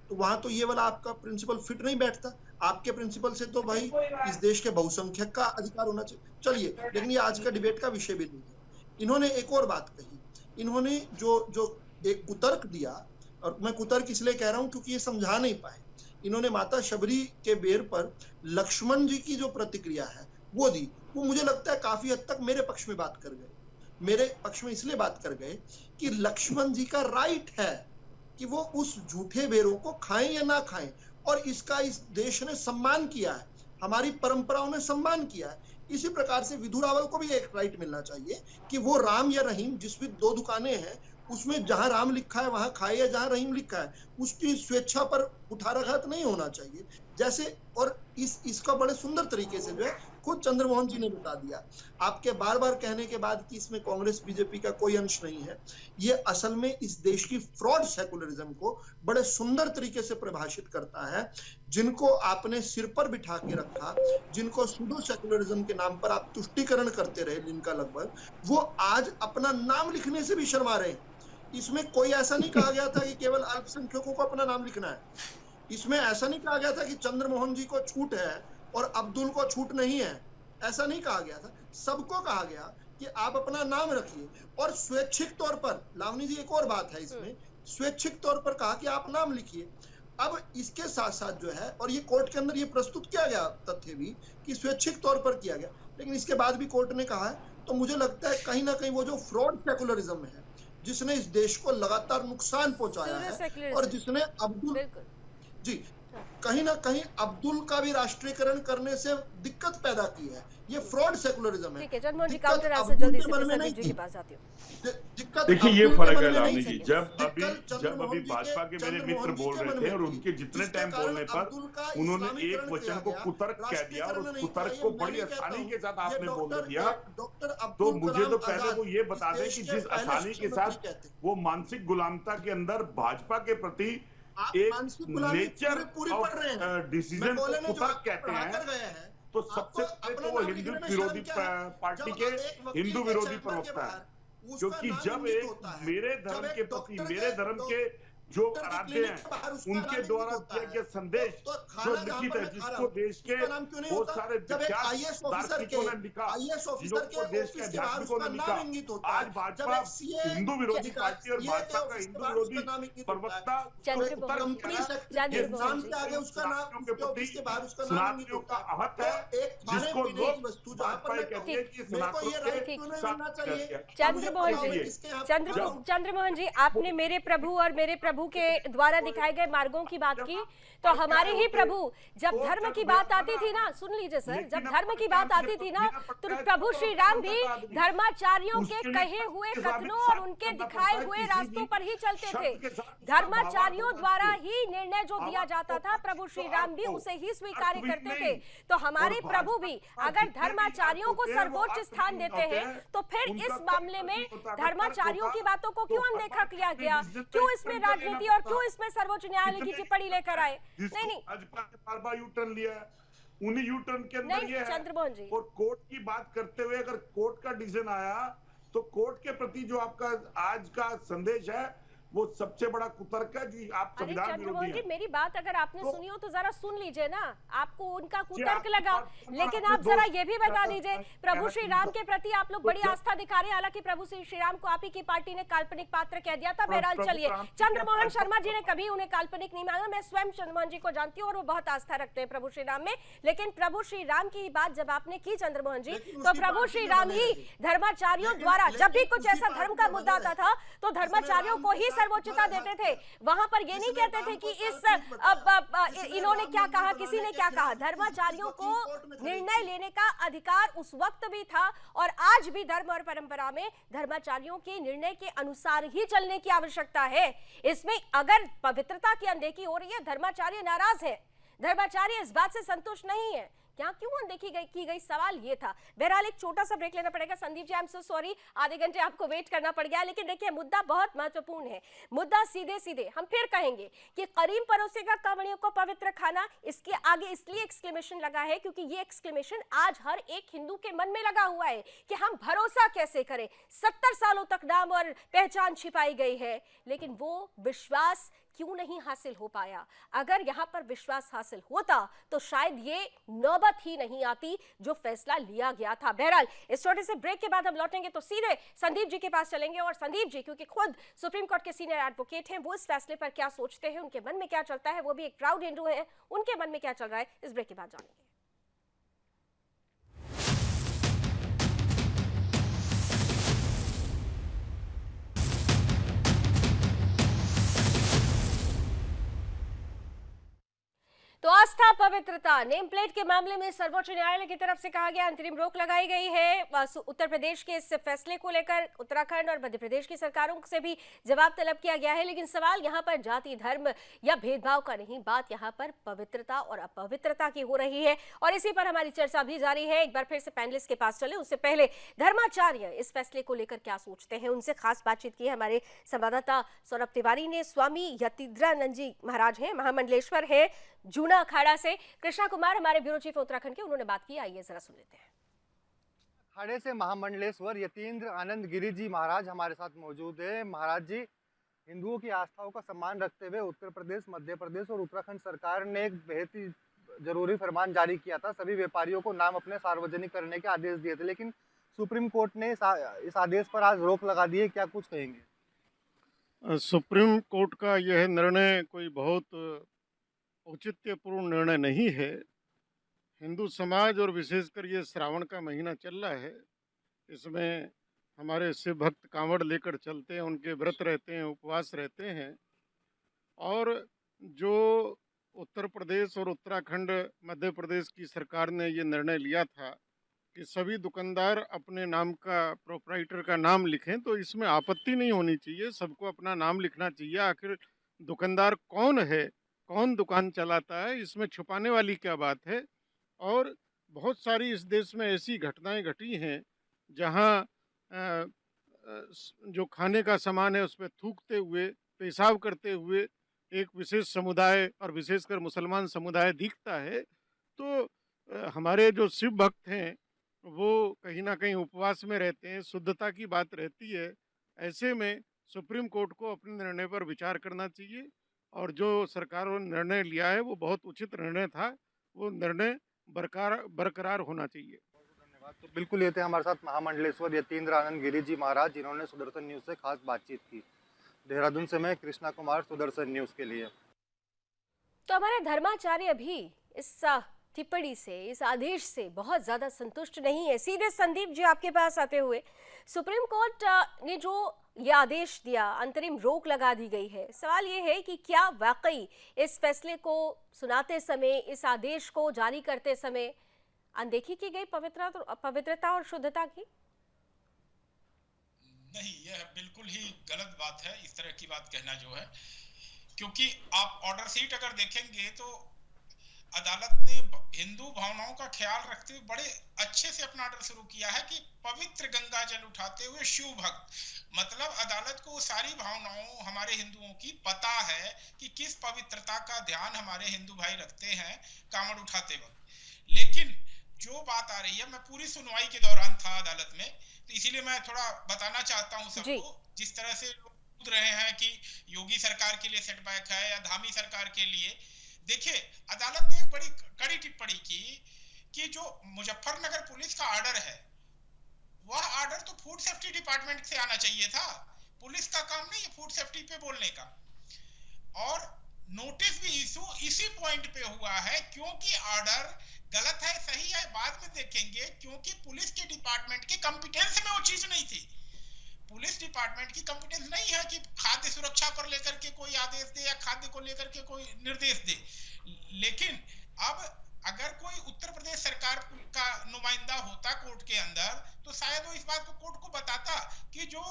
तो वहां तो ये वाला आपका प्रिंसिपल फिट नहीं बैठता। आपके प्रिंसिपल से तो भाई इस देश के बहुसंख्यक का अधिकार होना चाहिए। चलिए, लेकिन ये आज का डिबेट का विषय भी नहीं है। इन्होंने एक और बात कही, इन्होंने जो एक कुतर्क दिया, और मैं कुतर्क इसलिए कह रहा हूं क्योंकि ये समझा नहीं पाए। इन्होंने माता शबरी के बेर पर लक्ष्मण जी की जो प्रतिक्रिया है वो दी, वो मुझे लगता है काफी हद तक मेरे पक्ष में बात कर गए। मेरे पक्ष में इसलिए बात कर गए कि लक्ष्मण जी का राइट है कि वो उस झूठे बेरों को खाएं या ना खाएं, और इसका इस देश ने सम्मान किया है, हमारी परंपराओं ने सम्मान किया है। इसी प्रकार से विधु रावल को भी एक राइट मिलना चाहिए कि वो राम या रहीम, जिस भी 2 दुकानें हैं उसमें जहां राम लिखा है वहां खाए, या जहां रहीम लिखा है उसकी स्वेच्छा पर कुठाराघात नहीं होना चाहिए। जैसे, और इसका बड़े सुंदर तरीके से जो है खुद चंद्रमोहन जी ने बता दिया। आपके बार बार कहने के बाद कि इसमें कांग्रेस बीजेपी का कोई अंश नहीं है, ये असल में इस देश की फ्रॉड सेकुलरिज्म को बड़े सुंदर तरीके से परिभाषित करता है। जिनको आपने सिर पर बिठा के रखा, जिनको सुडो सेकुलरिज्म के नाम पर आप तुष्टीकरण करते रहे जिनका लगभग, वो आज अपना नाम लिखने से भी शर्मा रहे हैं। इसमें कोई ऐसा नहीं कहा गया था कि केवल अल्पसंख्यकों को अपना नाम लिखना है। इसमें ऐसा नहीं कहा गया था कि चंद्रमोहन जी को छूट है और अब्दुल को छूट नहीं है, ऐसा नहीं कहा गया था। सबको कहा गया कि आप अपना नाम रखिए, और स्वैच्छिक तौर पर, लावनी जी एक और बात है इसमें, स्वैच्छिक तौर पर कहा कि आप नाम लिखिए। अब इसके साथ साथ जो है, और ये कोर्ट के अंदर ये प्रस्तुत किया गया तथ्य भी कि स्वैच्छिक तौर पर किया गया, लेकिन इसके बाद भी कोर्ट ने कहा है, तो मुझे लगता है कहीं ना कहीं वो जो फ्रॉड सेकुलरिज्म है जिसने इस देश को लगातार नुकसान पहुंचाया है, और जिसने अब्दुल जी कहीं ना कहीं अब्दुल का भी राष्ट्रीयकरण करने से दिक्कत पैदा की है। ये फ्रॉड सेकुलरिज्म है। ठीक है जगमोहन जी, दिक्कत काउंटर आंसर अब्दुल जल्दी के से मन में संदीप नहीं जी थी। के पास आती हूँ। दिक्कत देखिए ये अब्दुल फर्क के है मन में लावनी नहीं जी, थी। जब अभी बाजपा के मेरे मित्र बोल रहे थे और उनके जितने टाइम बोलने पर उन्होंने एक वचन को कुतर्क कह दिया और उस कुतर्क को बड़ी आसानी के साथ आपने बोल दिया, तो मुझे तो पहले वो ये बता दें कि जिस आसानी के साथ वो मानसिक गुलामता के अंदर भाजपा के प्रति एक नेचर ऑफ डिसीजन को कुतर्क कहते हैं, तो सबसे पहले तो वो हिंदू विरोधी पार्टी के हिंदू विरोधी प्रवक्ता है। क्योंकि जब एक मेरे धर्म के प्रति, मेरे धर्म के जो आराध्य हैं, उनके द्वारा दिया गया संदेश जो लिखित है, जिसको देश के बहुत सारे विख्यात दार्शनिकों ने लिखा, जिसको देश के अध्यात्मिकों ने लिखा, आज भाजपा हिंदू विरोधी पार्टी और भाजपा का हिंदू विरोधी प्रवक्ता सनातनियों का आहत है, जिसको लोग भाजपा कहते हैं कि चंद्रमोहन जी, आपने मेरे प्रभु और मेरे प्रभु के द्वारा दिखाए गए मार्गों की बात की, तो हमारे ही प्रभु जब धर्म की बात आती थी ना, सुन लीजिए सर, जब धर्म की बात आती थी ना, तो प्रभु श्री राम भी धर्माचार्यों के कहे हुए कथनों और उनके दिखाए हुए रास्तों पर ही चलते थे। धर्माचार्यों द्वारा ही निर्णय जो दिया जाता था, प्रभु श्री राम भी उसे ही स्वीकार करते थे। तो हमारे प्रभु भी अगर धर्माचार्यों को सर्वोच्च स्थान देते हैं, तो फिर इस मामले में धर्माचार्यों की बातों को क्यों अनदेखा किया गया? क्यों इसमें राजनीति और क्यों इसमें सर्वोच्च न्यायालय की टिप्पणी लेकर आए? नहीं बार यू टर्न लिया, उन्हीं यू टर्न के अंदर ये है। चंद्रमोहन जी, और कोर्ट की बात करते हुए अगर कोर्ट का डिसीजन आया, तो कोर्ट के प्रति जो आपका आज का संदेश है वो सबसे बड़ा कुतर्क है जी। आप संविधान चंद्रमोहन जी, मेरी बात अगर आपने सुनी हो तो जरा सुन लीजिए ना। आपको उनका कुतर्क आप लगा, लेकिन आप जरा ये भी बता दीजिए, प्रभु श्री राम के प्रति आप लोग बड़ी आस्था दिखा रहे हैं, हालांकि प्रभु श्री राम को आप ही की पार्टी ने काल्पनिक पात्र कह दिया था। बहरहाल चलिए, चंद्रमोहन शर्मा जी ने कभी उन्हें काल्पनिक नहीं मांगा। मैं स्वयं चंद्रमोहन जी को जानती हूँ और वो बहुत आस्था रखते हैं प्रभु श्री राम में। लेकिन प्रभु श्री राम की बात जब आपने की चंद्रमोहन जी, तो प्रभु श्री राम ही धर्माचार्यों द्वारा जब भी कुछ ऐसा धर्म का मुद्दा आता था, तो धर्माचार्यों को ही सर्वोच्चता देते थे। वहां पर ये नहीं कहते थे कि इन्होंने क्या कहा, किसी ने क्या कहा। धर्माचार्यों को निर्णय लेने का अधिकार उस वक्त भी था और आज भी धर्म और परंपरा में धर्माचार्यों के निर्णय के अनुसार ही चलने की आवश्यकता है। इसमें अगर पवित्रता की अनदेखी हो रही है, धर्माचार्य नाराज है, धर्माचार्य इस बात से संतुष्ट नहीं है, क्या क्यों अनदेखी की गई, सवाल ये था। बहरहाल एक छोटा सा ब्रेक लेना पड़ेगा। Sandeep ji, I am so sorry, आधे घंटे आपको वेट करना पड़ गया, लेकिन देखिए मुद्दा बहुत महत्वपूर्ण है। मुद्दा सीधे सीधे हम फिर कहेंगे कि करीम परोसेगा कांवड़ियों को पवित्र खाना, इसके आगे इसलिए एक्सक्लेमेशन लगा है क्योंकि ये एक्सक्लेमेशन आज हर एक हिंदू के मन में लगा हुआ है कि हम भरोसा कैसे करें। 70 सालों तक नाम और पहचान छिपाई गई है, लेकिन वो विश्वास क्यों नहीं हासिल हो पाया? अगर यहां पर विश्वास हासिल होता तो शायद ये नौबत ही नहीं आती जो फैसला लिया गया था। बहरहाल इस छोटे से ब्रेक के बाद हम लौटेंगे तो सीधे संदीप जी के पास चलेंगे, और संदीप जी क्योंकि खुद सुप्रीम कोर्ट के सीनियर एडवोकेट हैं, वो इस फैसले पर क्या सोचते हैं, उनके मन में क्या चलता है, वो भी एक प्राउड हिंदू है, उनके मन में क्या चल रहा है, इस ब्रेक के बाद जानेंगे। तो आस्था पवित्रता नेम प्लेट के मामले में सर्वोच्च न्यायालय की तरफ से कहा गया अंतरिम रोक लगाई गई है। उत्तर प्रदेश के इस फैसले को लेकर उत्तराखंड और मध्य प्रदेश की सरकारों से भी जवाब तलब किया गया है, लेकिन सवाल यहां पर जाति धर्म या भेदभाव का नहीं, बात यहां पर पवित्रता और अपवित्रता की हो रही है। और इसी पर हमारी चर्चा भी जारी है। एक बार फिर से पैनलिस्ट के पास चले, उससे पहले धर्माचार्य इस फैसले को लेकर क्या सोचते हैं, उनसे खास बातचीत की है हमारे संवाददाता सौरभ तिवारी ने। स्वामी यतीन्द्रानंद जी महाराज हैं, महामंडलेश्वर है जूना अखाड़ा से। कृष्णा कुमार हमारे ब्यूरो चीफ उत्तराखंड के, उन्होंने बात की, आइए जरा सुन लेते हैं। अखाड़े से महामंडलेश्वर यतीन्द्र आनंद गिरी जी महाराज हमारे साथ मौजूद है। महाराज जी, हिंदुओं की आस्थाओं का सम्मान रखते हुए उत्तर प्रदेश, मध्य प्रदेश और उत्तराखंड सरकार ने एक बेहद ही जरूरी फरमान जारी किया था। सभी व्यापारियों को नाम अपने सार्वजनिक करने के आदेश दिए थे, लेकिन सुप्रीम कोर्ट ने इस आदेश पर आज रोक लगा दी है। क्या कुछ कहेंगे? सुप्रीम कोर्ट का यह निर्णय कोई बहुत औचित्यपूर्ण निर्णय नहीं है। हिंदू समाज और विशेषकर ये श्रावण का महीना चल रहा है, इसमें हमारे शिव भक्त कांवड़ लेकर चलते हैं, उनके व्रत रहते हैं, उपवास रहते हैं, और जो उत्तर प्रदेश और उत्तराखंड मध्य प्रदेश की सरकार ने ये निर्णय लिया था कि सभी दुकानदार अपने नाम का प्रोप्राइटर का नाम लिखें, तो इसमें आपत्ति नहीं होनी चाहिए, सबको अपना नाम लिखना चाहिए। आखिर दुकानदार कौन है, कौन दुकान चलाता है, इसमें छुपाने वाली क्या बात है। और बहुत सारी इस देश में ऐसी घटनाएं घटी हैं जहां जो खाने का सामान है उस पर थूकते हुए, पेशाब करते हुए एक विशेष समुदाय और विशेषकर मुसलमान समुदाय दिखता है। तो हमारे जो शिव भक्त हैं वो कहीं ना कहीं उपवास में रहते हैं, शुद्धता की बात रहती है। ऐसे में सुप्रीम कोर्ट को अपने निर्णय पर विचार करना चाहिए और जो सरकार ने निर्णय लिया है वो बहुत उचित निर्णय था, वो निर्णय बरकरार होना चाहिए। धन्यवाद। तो बिल्कुल ये थे हमारे साथ महामंडलेश्वर यतीन्द्र आनंद गिरी जी महाराज, जिन्होंने सुदर्शन न्यूज़ से खास बातचीत की। देहरादून से मैं कृष्णा कुमार, सुदर्शन न्यूज़ के लिए। तो हमारे धर्माचार्य भी इस टिप्पणी से, इस आदेश से बहुत ज्यादा संतुष्ट नहीं है। सीधे संदीप जी आपके पास आते हुए, सुप्रीम कोर्ट ने जो ये आदेश दिया, अंतरिम रोक लगा दी गई है, सवाल ये है कि क्या वाकई इस फैसले को सुनाते समय, इस आदेश को जारी करते समय अनदेखी की गई पवित्रता और शुद्धता की? नहीं, यह बिल्कुल ही गलत बात है इस तरह की बात कहना जो है, क्योंकि आप ऑर्डर शीट अगर देखेंगे तो अदालत ने हिंदू भावनाओं का ख्याल रखते हुए बड़े अच्छे से अपना ऑर्डर शुरू किया है कि पवित्र गंगा जल उठाते हुए शिव भक्त, मतलब अदालत को सारी भावनाओं हमारे हिंदुओं की पता है कि किस पवित्रता का ध्यान हमारे हिंदू भाई रखते हैं कांवड़ उठाते वक्त। लेकिन जो बात आ रही है, मैं पूरी सुनवाई के दौरान था अदालत में, तो इसीलिए मैं थोड़ा बताना चाहता हूँ सबको, जिस तरह से लोग रहे हैं कि योगी सरकार के लिए सेटबैक है या धामी सरकार के लिए। देखिए, अदालत ने एक बड़ी कड़ी टिप्पणी की कि जो मुजफ्फरनगर पुलिस का ऑर्डर है, वह ऑर्डर तो फूड सेफ्टी डिपार्टमेंट से आना चाहिए था। पुलिस का काम नहीं है फूड सेफ्टी पे बोलने का। और नोटिस भी इशू इसी पॉइंट पे हुआ है, क्योंकि ऑर्डर गलत है, सही है, बाद में देखेंगे, क्योंकि पुलिस के डिपार्टमेंट के कंपिटेंस में वो चीज नहीं थी। पुलिस डिपार्टमेंट की कंपिटेंस नहीं है कि खाद्य सुरक्षा पर लेकर के कोई आदेश दे या खाद्य को लेकर के कोई निर्देश दे। लेकिन अब अगर कोई उत्तर प्रदेश सरकार का नुमाइंदा होता कोर्ट के अंदर, तो शायद वो इस बात को कोर्ट को बताता कि जो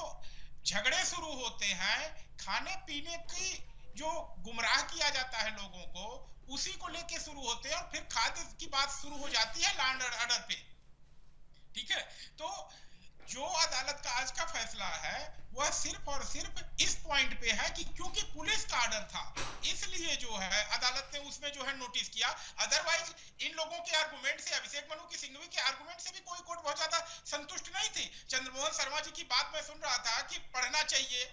झगड़े शुरू होते हैं, खाने पीने की जो गुमराह किया जाता है लोगों को, उसी को लेके शुरू होते हैं और फिर खाद्य की बात शुरू हो जाती है लैंड ऑर्डर पे। ठीक है, तो जो अदालत का आज का फैसला है वह सिर्फ और सिर्फ इस पॉइंट पे है कि क्योंकि पुलिस का ऑर्डर था, इसलिए जो है अदालत ने उसमें जो है नोटिस किया। अदरवाइज इन लोगों के आर्गुमेंट से, अभिषेक मनु की सिंघवी के आर्गुमेंट से भी कोई कोर्ट बहुत ज्यादा संतुष्ट नहीं थी। चंद्रमोहन शर्मा जी की बात मैं सुन रहा था कि पढ़ना चाहिए,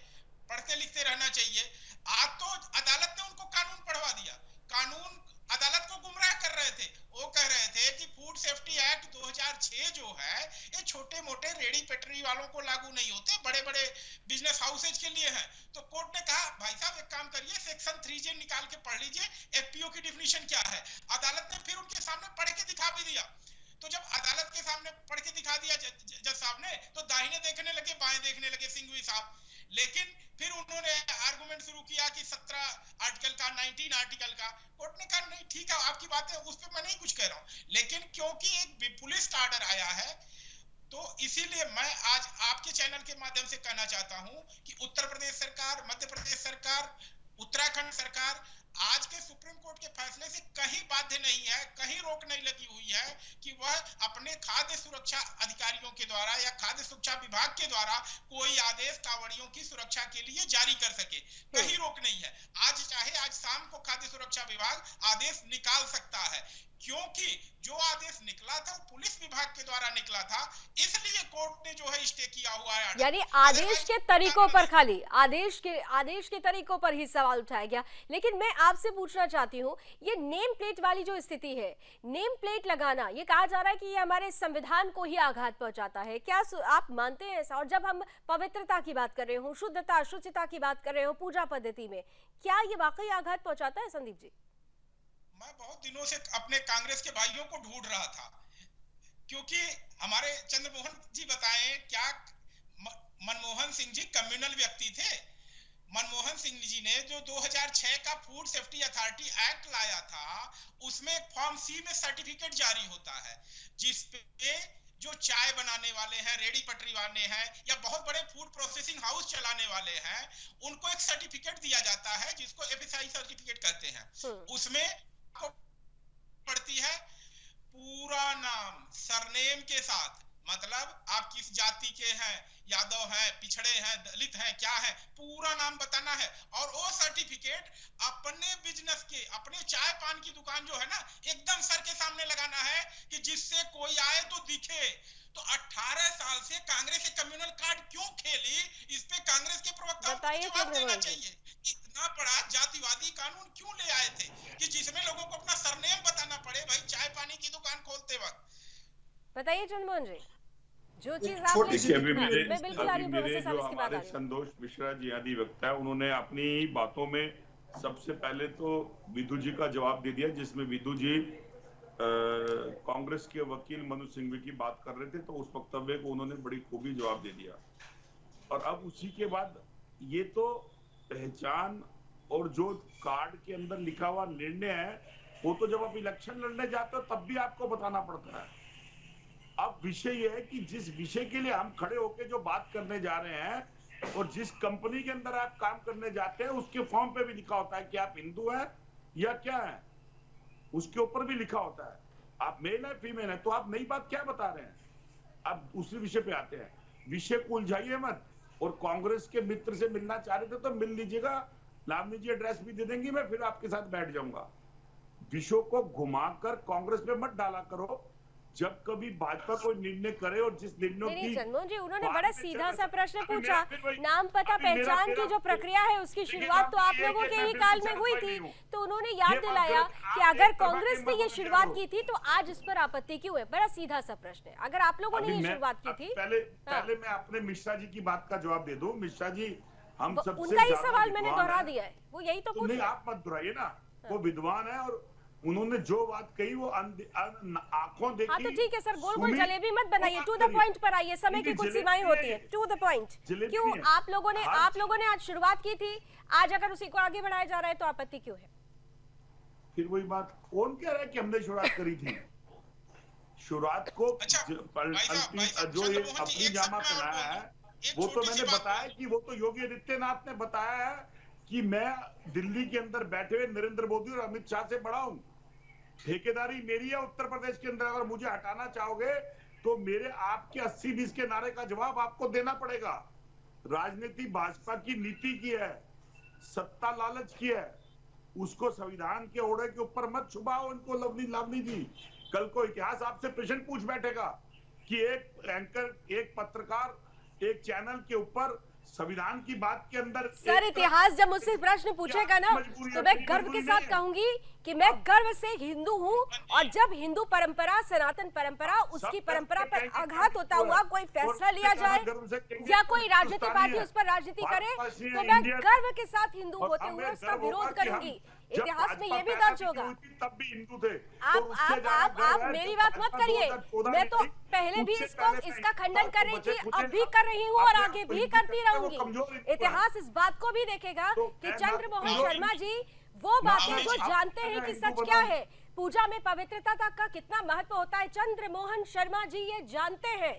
पढ़ते लिखते रहना चाहिए। आज तो अदालत ने उनको कानून पढ़वा दिया। कानून अदालत को गुमराह कर रहे थे। वो कह रहे थे कि फूड सेफ्टी एक्ट 2006 जो है ये छोटे मोटे रेडी पेटरी वालों को लागू नहीं होते, बड़े बड़े बिजनेस हाउसेज के लिए है। तो कोर्ट ने कहा भाई साहब एक काम करिए, सेक्शन 3J निकाल के पढ़ लीजिए, एफपीओ की डिफिनीशन क्या है। अदालत ने फिर उनके सामने पढ़ के दिखा भी दिया। तो जब अदालत के सामने पढ़ के दिखा दिया जज साहब ने, तो दाहिने देखने लगे, बाएं देखने लगे सिंघवी साहब। लेकिन फिर उन्होंने आर्गुमेंट शुरू किया कि 17 आर्टिकल का, 19 आर्टिकल का। कोर्ट ने कहा नहीं ठीक है, आपकी बात है, उस पर मैं नहीं कुछ कह रहा हूं, लेकिन क्योंकि एक पुलिस का ऑर्डर आया है, तो इसीलिए मैं आज आपके चैनल के माध्यम से कहना चाहता हूं कि उत्तर प्रदेश सरकार, मध्य प्रदेश सरकार, उत्तराखंड सरकार आज के सुप्रीम कोर्ट के फैसले से कहीं बाध्य नहीं है, कहीं रोक नहीं लगी हुई है कि वह अपने खाद्य सुरक्षा अधिकारियों के द्वारा या खाद्य सुरक्षा विभाग के द्वारा कोई आदेश कांवड़ियों की सुरक्षा के लिए जारी कर सके। कहीं रोक नहीं है। आज चाहे आज शाम को खाद्य सुरक्षा विभाग आदेश निकाल सकता है, क्योंकि जो आदेश निकला था वो पुलिस विभाग के द्वारा निकला था, इसलिए कोर्ट ने जो है स्टे किया हुआ है। यानी आदेश के तरीकों पर, खाली आदेश के तरीकों पर ही सवाल उठाया गया। लेकिन मैं आपसे पूछना चाहती हूँ, ये नेम प्लेट वाली जो स्थिति है, नेम प्लेट लगाना, ये कहा जा रहा है कि ये हमारे संविधान को ही आघात पहुंचाता है, क्या आप मानते हैं ऐसा? और जब हम पवित्रता की बात कर रहे हो, शुद्धता शुचिता की बात कर रहे हो पूजा पद्धति में, क्या ये वाकई आघात पहुंचाता है संदीप जी? मैं बहुत दिनों से अपने कांग्रेस के भाइयों को ढूंढ रहा था, क्योंकि हमारे चंद्रमोहन जी बताएं, क्या मनमोहन सिंह जी कम्युनल व्यक्ति थे? मनमोहन सिंह जी ने जो 2006 का फूड सेफ्टी अथॉरिटी एक्ट लाया था, उसमें फॉर्म सी में सर्टिफिकेट जारी होता है, जिसपे जो चाय बनाने वाले हैं, रेडी पटरी वाले हैं, या बहुत बड़े फूड प्रोसेसिंग हाउस चलाने वाले हैं, उनको एक सर्टिफिकेट दिया जाता है जिसको एफएसआई सर्टिफिकेट कहते हैं। उसमें आपको पड़ती है पूरा नाम सरनेम के साथ, मतलब आप किस जाति के हैं, यादव हैं, पिछड़े हैं, दलित हैं, क्या है, पूरा नाम बताना है। और वो सर्टिफिकेट अपने बिजनेस के, अपने चाय पान की दुकान जो है ना, एकदम सर के सामने लगाना है कि जिससे कोई आए तो दिखे। तो 18 साल से कांग्रेस कम्युनल कार्ड क्यों खेली, इस पे कांग्रेस के प्रवक्ताओं को जवाब देना चाहिए। इतना बड़ा जातिवादी कानून क्यों ले आए थे कि जिसमें लोगों को अपना सरनेम बताना पड़े भाई चाय पानी की दुकान खोलते वक्त। बताइए चंद्रमोहन जी, जो चीज छोटी सी आपने मैं बिल्कुल आ रही हूँ, प्रोफेसर साहब इसकी बात आ रही है। संतोष मिश्रा जी आदि वक्ता है, उन्होंने अपनी बातों में सबसे पहले तो विधु जी का जवाब दे दिया, जिसमें विधु जी कांग्रेस के वकील मनु सिंघवी की बात कर रहे थे, तो उस वक्तव्य को उन्होंने बड़ी खूबी जवाब दे दिया। और अब उसी के बाद ये तो पहचान और जो कार्ड के अंदर लिखा हुआ निर्णय है, वो तो जब आप इलेक्शन लड़ने जाते हो तब भी आपको बताना पड़ता है। अब विषय ये है कि जिस विषय के लिए हम खड़े होकर जो बात करने जा रहे हैं और जिस कंपनी के अंदर आप काम करने जाते हैं, उसके फॉर्म पे भी लिखा होता है कि आप हिंदू हैं या क्या है, उसके ऊपर भी लिखा होता है। आप मेल है फीमेल है, तो आप नई बात क्या बता रहे हैं। अब उसी विषय पे आते हैं, विषय को उलझाइए मत। और कांग्रेस के मित्र से मिलना चाह रहे थे तो मिल लीजिएगा, लावनी जी एड्रेस भी दे देंगी, मैं फिर आपके साथ बैठ जाऊंगा। विषयों को घुमाकर कांग्रेस पे मत डाला करो। जब कभी भाजपा कोई निर्णय करे और जिस निर्णय की चंद्रमोहन जी, उन्होंने बड़ा सीधा सा प्रश्न पूछा, नाम पता पहचान की जो प्रक्रिया है उसकी शुरुआत तो आप लोगों के ही काल में हुई थी, तो उन्होंने याद दिलाया कि अगर कांग्रेस ने ये शुरुआत की थी तो आज इस पर आपत्ति क्यों है। बड़ा सीधा सा प्रश्न है, अगर आप लोगों ने ये शुरुआत की थी। पहले मैं अपने मिश्रा जी की बात का जवाब दे दूं। मिश्रा जी, हम सबसे उनका ही सवाल मैंने दोहरा दिया है, वो यही तो पूछ रहे हैं। आप मत दोहराइए ना, वो विद्वान है और उन्होंने जो बात कही वो आंखों देखी। हाँ तो ठीक है सर, गोल गोल जलेबी मत बनाइए, टू द पॉइंट पर आइए, समय की कुछ सीमाएं होती है, टू द पॉइंट। क्यों आप लोगों ने आज शुरुआत की थी, आज अगर उसी को आगे बढ़ाया जा रहा है तो आपत्ति क्यों है। फिर वही बात, कौन कह रहा है कि हमने शुरुआत करी थी। शुरुआत को जो ये अपनी जामा पहनाया है, वो तो मैंने बताया कि वो तो योगी आदित्यनाथ ने बताया है कि मैं दिल्ली के अंदर बैठे हुए नरेंद्र मोदी और अमित शाह से बड़ा हूं। ठेकेदारी मेरी है उत्तर प्रदेश के अंदर। अगर मुझे हटाना चाहोगे तो मेरे आपके 80-20 के नारे का जवाब आपको देना पड़ेगा। राजनीति भाजपा की नीति की है, सत्ता लालच की है, उसको संविधान के ओढ़े के ऊपर मत छुपाओ इनको। लावनी जी, कल को इतिहास आपसे प्रश्न पूछ बैठेगा कि एक एंकर, एक पत्रकार, एक चैनल के ऊपर संविधान की बात के अंदर। सर इतिहास जब मुझसे प्रश्न पूछेगा ना तो मैं गर्व के साथ कहूंगी कि मैं गर्व से हिंदू हूं, और जब हिंदू परंपरा, सनातन परंपरा, उसकी परंपरा पर आघात होता हुआ कोई फैसला लिया जाए या कोई राजनीतिक पार्टी उस पर राजनीति करे तो मैं गर्व के साथ हिंदू होते हुए उसका विरोध करूंगी। इतिहास में ये भी दर्ज होगा। तब भी हिंदू थे। आप मेरी बात मत करिए, मैं तो पहले भी इसका खंडन कर रही थी, अब भी कर रही हूँ और आगे भी करती रहूंगी। इतिहास इस बात को भी देखेगा कि चंद्रमोहन शर्मा जी वो बातें जो जानते हैं कि सच क्या है, पूजा में पवित्रता का कितना महत्व होता है, चंद्रमोहन शर्मा जी ये जानते हैं।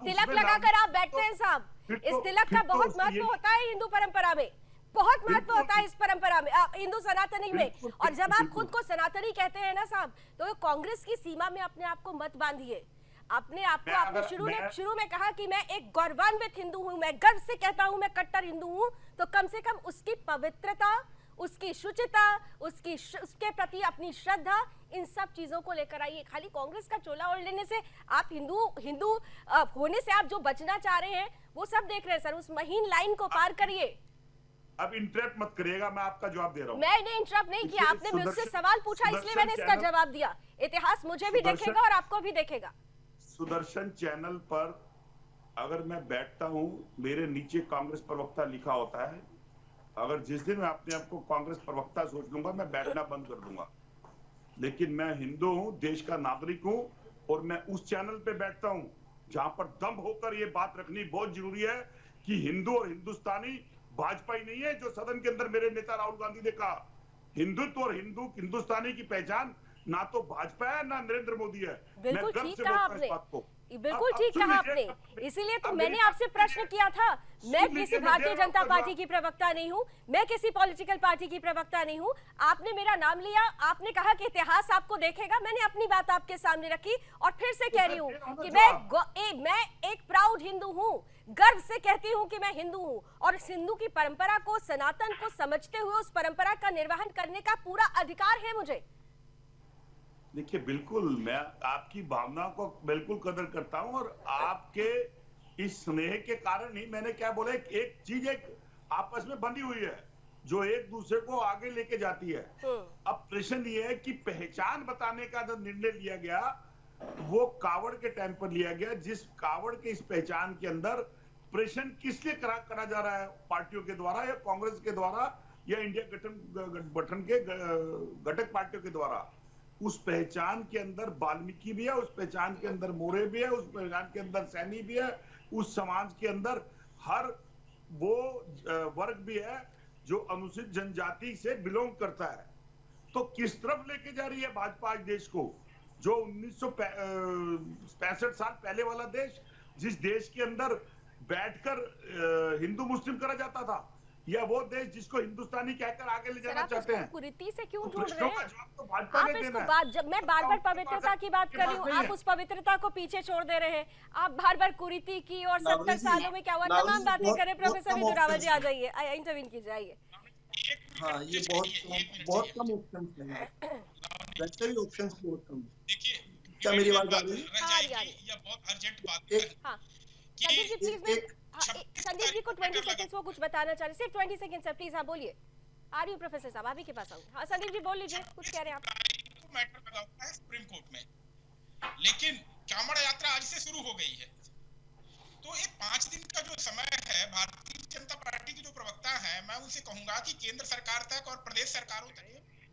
तिलक लगाकर आप बैठते हैं साहब, इस तिलक का बहुत महत्व होता है हिंदू परंपरा में, बहुत महत्व होता है इस परंपरा में, हिंदू सनातनी में। और जब आप खुद को सनातनी कहते हैं ना साहब, तो कांग्रेस की सीमा में अपने आप को मत बांधिए। अपने आप को आपने शुरू में कहा कि मैं एक गौरवान्वित हिंदू हूं, मैं गर्व से कहता हूं मैं कट्टर हिंदू हूं, तो कम से कम उसकी पवित्रता, उसकी शुचिता, उसके प्रति अपनी श्रद्धा, इन सब चीजों को लेकर आइए। खाली कांग्रेस का चोला ओढ़ लेने से आप हिंदू होने से आप जो बचना चाह रहे हैं वो सब देख रहे हैं सर, उस महीन लाइन को पार करिए। अब इंटरप्ट मत करिएगा, मैं आपका जवाब दे रहा हूँ। मैंने इंटरप्ट नहीं किया, आपने मुझसे सवाल पूछा इसलिए मैंने इसका जवाब दिया। इतिहास मुझे भी देखेगा और आपको भी देखेगा। सुदर्शन चैनल पर अगर मैं बैठता हूँ, मेरे नीचे कांग्रेस प्रवक्ता लिखा होता है। अगर जिस दिन मैं अपने आप को कांग्रेस प्रवक्ता सोच लूंगा, मैं बैठना बंद कर दूंगा। लेकिन मैं हिंदू हूँ, देश का नागरिक हूँ, और मैं उस चैनल पे बैठता हूँ जहां पर दम होकर ये बात रखनी बहुत जरूरी है कि हिंदू और हिंदुस्तानी भाजपा ही नहीं है जो सदन के अंदर मेरे नेता राहुल गांधी ने कहा हिंदुत्व और हिंदुस्तानी की पहचान ना तो भाजपा है ना नरेंद्र मोदी है। बिल्कुल मैं गर्व ठीक से कहा बोलता हूं इस आपने, बात को। बिल्कुल ठीक कहा आपने, इसीलिए तो मैंने आपसे प्रश्न किया था। मैं किसी भारतीय जनता पार्टी की प्रवक्ता नहीं हूँ, मैं किसी पॉलिटिकल पार्टी की प्रवक्ता नहीं हूँ। आपने मेरा नाम लिया, आपने कहा कि इतिहास आपको देखेगा, मैंने अपनी बात आपके सामने रखी और फिर से कह रही हूँ कि मैं एक प्राउड हिंदू हूँ, गर्व से कहती हूँ कि मैं हिंदू हूँ और इस हिंदू की परंपरा को, सनातन को समझते हुए उस परंपरा का निर्वहन करने का पूरा अधिकार है मुझे। देखिए बिल्कुल मैं आपकी भावनाओं को बिल्कुल कदर करता हूं और आपके इस स्नेह के कारण ही मैंने क्या बोला, एक चीज एक आपस में बंधी हुई है जो एक दूसरे को आगे लेके जाती है। अब प्रश्न ये है कि पहचान बताने का जो निर्णय लिया गया वो कावड़ के टाइम पर लिया गया, जिस कावड़ के इस पहचान के अंदर प्रश्न किस लिए करा जा रहा है, पार्टियों के द्वारा या कांग्रेस के द्वारा या इंडिया गठबंधन के घटक पार्टियों के द्वारा। उस पहचान के अंदर वाल्मीकि भी है, उस पहचान के अंदर मोरे भी है, उस पहचान के अंदर सैनी भी है, उस समाज के अंदर हर वो वर्ग भी है जो अनुसूचित जनजाति से बिलोंग करता है। तो किस तरफ लेके जा रही है भाजपा आज देश को, जो 1965 साल पहले वाला देश, जिस देश के अंदर बैठकर हिंदू मुस्लिम करा जाता था, या वो देश जिसको हिंदुस्तानी कहकर आगे ले जाना चाहते हैं। कुरीति से क्यों ढूंढ रहे हैं तो आप इसको? जब मैं बार बार पवित्रता की बात कर रही हूँ, आप उस पवित्रता को पीछे छोड़ दे रहे हैं। आप बार बार कुरीति की और 70 सालों में क्या हुआ तमाम बातें करें। प्रोफेसर विदु रावल जी आ जाइए, इंटरवीन कीजिए। हाँ, ये बहुत कम ऑप्शन है, वैसे भी ऑप्शन बहुत कम है। क्या मेरी आवाज आ रही है? या बहुत अर्जेंट बात है। हाँ, संदीप जी को 20 सेकंड्स वो कुछ बताना चाह रहे, सिर्फ 20 सेकंड्स है, प्लीज। हाँ बोलिए, आ रही हूँ प्रोफेसर साहब, आप ही के पास आऊँ। हाँ संदीप जी बोल लीजिए, कुछ कह रहे हैं आप। मैटर लगा हुआ है सुप्रीम कोर्ट में, लेकिन कांवड़ यात्रा आज से शुरू हो गई है, तो एक 5 दिन का जो समय है, भारतीय जनता पार्टी की जो प्रवक्ता है, मैं उनसे कहूंगा कि केंद्र सरकार तक और प्रदेश सरकारों तक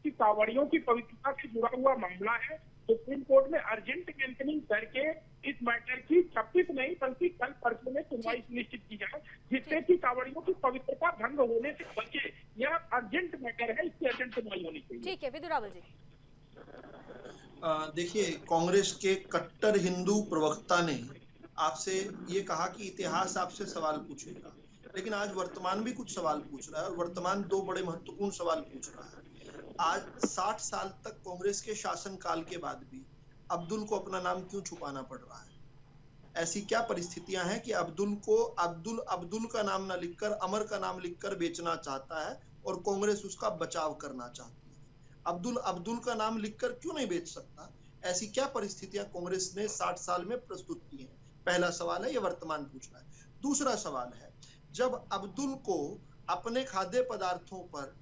कि कांवड़ियों की पवित्रता से जुड़ा हुआ मामला है, सुप्रीम कोर्ट में अर्जेंट मेंटेनिंग करके इस मैटर की 26 नहीं बल्कि कल परसों में सुनवाई सुनिश्चित की जाए, जिससे कि कांवड़ियों की पवित्रता भंग होने से बचे। यह अर्जेंट मैटर है, इसकी अर्जेंट सुनवाई होनी चाहिए। ठीक है, विदु रावल जी। देखिए, कांग्रेस के कट्टर हिंदू प्रवक्ता ने आपसे ये कहा कि इतिहास आपसे सवाल पूछेगा, लेकिन आज वर्तमान भी कुछ सवाल पूछ रहा है और वर्तमान 2 बड़े महत्वपूर्ण सवाल पूछ रहा है। आज 60 साल तक कांग्रेस के शासनकाल के बाद भी अब्दुल को अपना नाम क्यों छुपाना पड़ रहा है? ऐसी क्या परिस्थितियां हैं कि अब्दुल को अब्दुल का नाम ना लिखकर अमर का नाम लिखकर बेचना चाहता है और कांग्रेस उसका बचाव करना चाहती है? अब्दुल का नाम लिखकर क्यों नहीं बेच सकता? ऐसी क्या परिस्थितियां कांग्रेस ने 60 साल में प्रस्तुत की हैं? पहला सवाल है, ये वर्तमान पूछ रहा है। दूसरा सवाल है, जब अब्दुल को अपने खाद्य पदार्थों पर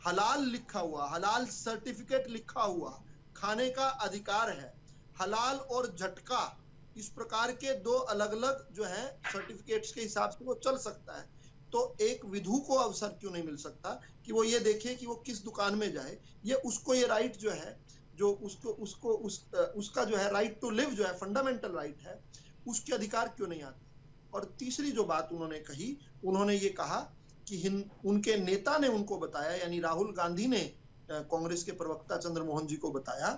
हलाल लिखा हुआ, हलाल सर्टिफिकेट लिखा हुआ खाने का अधिकार है, हलाल और झटका इस प्रकार के 2 अलग अलग जो है सर्टिफिकेट्स के हिसाब से वो चल सकता है, तो एक विधु को अवसर क्यों नहीं मिल सकता कि वो ये देखे कि वो किस दुकान में जाए? ये उसको ये राइट जो है, जो उसका जो है राइट टू लिव जो है फंडामेंटल राइट है, उसके अधिकार क्यों नहीं आते? और तीसरी जो बात उन्होंने कही, उन्होंने ये कहा कि उनके नेता ने उनको बताया, यानी राहुल गांधी ने कांग्रेस के प्रवक्ता चंद्रमोहन जी को बताया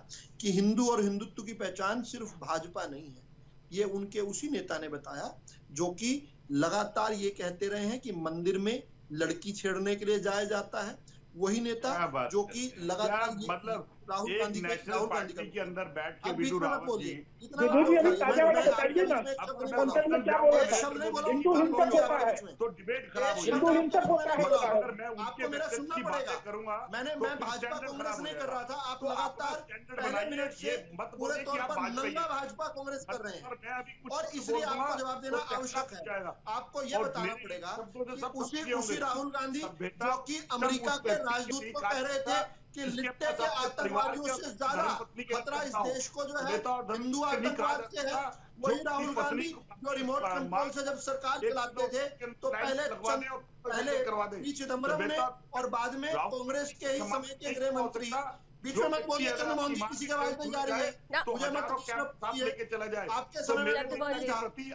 कि हिंदू और हिंदुत्व की पहचान सिर्फ भाजपा नहीं है। ये उनके उसी नेता ने बताया जो कि लगातार ये कहते रहे हैं कि मंदिर में लड़की छेड़ने के लिए जाया जाता है। वही नेता जो कि लगातार मतलब राहुल गांधी के अंदर बैठ के विदु रावल जी तो डिबेट खराब हो जाता है। अगर मैं उनके व्यक्तित्व की बातें करूंगा, मैं भाजपा कांग्रेस नहीं कर रहा था। आप लगातार पहले मिनट से पूरे तौर पर नंगा भाजपा कांग्रेस कर रहे हैं और इसलिए आपको जवाब देना आवश्यक है। आपको ये बताना पड़ेगा कि उसी राहुल गांधी जो कि अमेरिका के राजदूत को कह रहे थे कि लिट्टे के आतंकवादियों से ज्यादा खतरा इस देश को जो है हिंदू आतंकवाद से है, वही राहुल गांधी जो रिमोट कंट्रोल से जब सरकार चलाते थे तो पहले पी चिदम्बरम ने और बाद में कांग्रेस के ही समय के गृह मंत्री बीच में मत बोलिए चंद्रमोहन जी, किसी की आवाज नहीं जा रही है, तो मुझे मत साथ लेके चला जाए। आपके समय में चंद्रमोहन जी, देखिए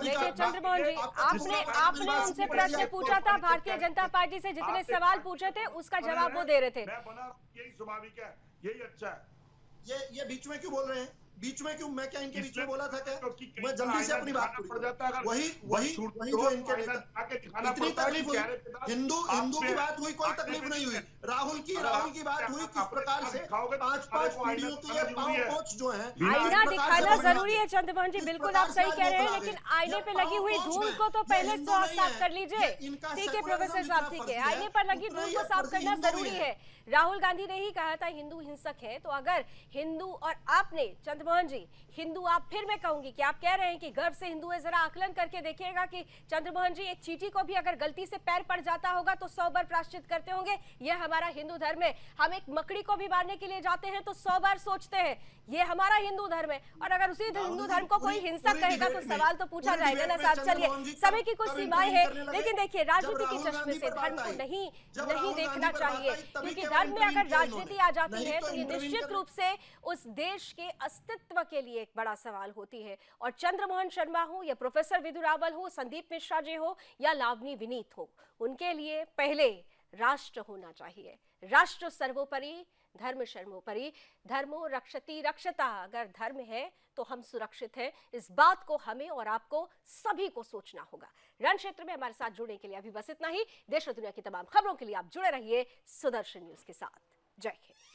देखिए चंद्रमोहन जी, आपने उनसे प्रश्न पूछा था भारतीय जनता पार्टी से, जितने सवाल पूछे थे उसका जवाब वो दे रहे थे। मैं बना, यही स्वाभाविक है, यही अच्छा है। ये बीच में क्यों बोल रहे हैं? बीच में क्यों? मैं क्या इनके बीच में बोला था क्या? मैं जल्दी से अपनी बात पड़ जाता है। वही जो इनके नेता, इतनी तकलीफ हुई, हिंदू की बात हुई, कोई तकलीफ नहीं हुई। राहुल की बात हुई, किस प्रकार से 5-5 पीढ़ियों के ये पांच जो है, आईना दिखाना जरूरी है चंद्रमोहन जी, बिल्कुल आप सही कह रहे हैं, लेकिन आईने पे लगी हुई धूल को तो पहले साफ कर लीजिए। ठीक है प्रोफेसर साहब, ठीक है, आईने पर लगी धूल को साफ करना जरूरी है। राहुल गांधी ने ही कहा था हिंदू हिंसक है, तो अगर हिंदू, और आपने चंद्रमोहन जी हिंदू, आप फिर मैं कहूंगी कि आप कह रहे हैं कि गर्व से हिंदू है, जरा आकलन करके देखिएगा कि चंद्रमोहन जी एक चींटी को भी अगर गलती से पैर पड़ जाता होगा तो 100 बार प्रायश्चित करते होंगे। यह हमारा हिंदू धर्म है। हम एक मकड़ी को भी मारने के लिए जाते हैं तो 100 बार सोचते हैं, ये हमारा हिंदू धर्म है। और अगर उसी हिंदू धर्म को कोई हिंसक कहेगा तो सवाल तो पूछा जाएगा ना साहब। चलिए, समय की कुछ सीमाएं हैं, लेकिन देखिए राजनीति के चश्मे से धर्म को नहीं देखना चाहिए, क्योंकि धर्म में अगर राजनीति आ जाती है तो ये निश्चित रूप से उस देश के अस्तित्व के लिए एक बड़ा सवाल होती है। और चंद्रमोहन शर्मा हो या प्रोफेसर विधु रावल हो, संदीप मिश्रा जी हो या लावनी विनीत हो, उनके लिए पहले राष्ट्र होना चाहिए। राष्ट्र सर्वोपरि, धर्म सर्वोपरि, धर्मो रक्षति रक्षता। अगर धर्म है तो हम सुरक्षित हैं। इस बात को हमें और आपको सभी को सोचना होगा। रण क्षेत्र में हमारे साथ जुड़ने के लिए अभी बस इतना ही। देश और दुनिया की तमाम खबरों के लिए आप जुड़े रहिए सुदर्शन न्यूज के साथ। जय हिंद।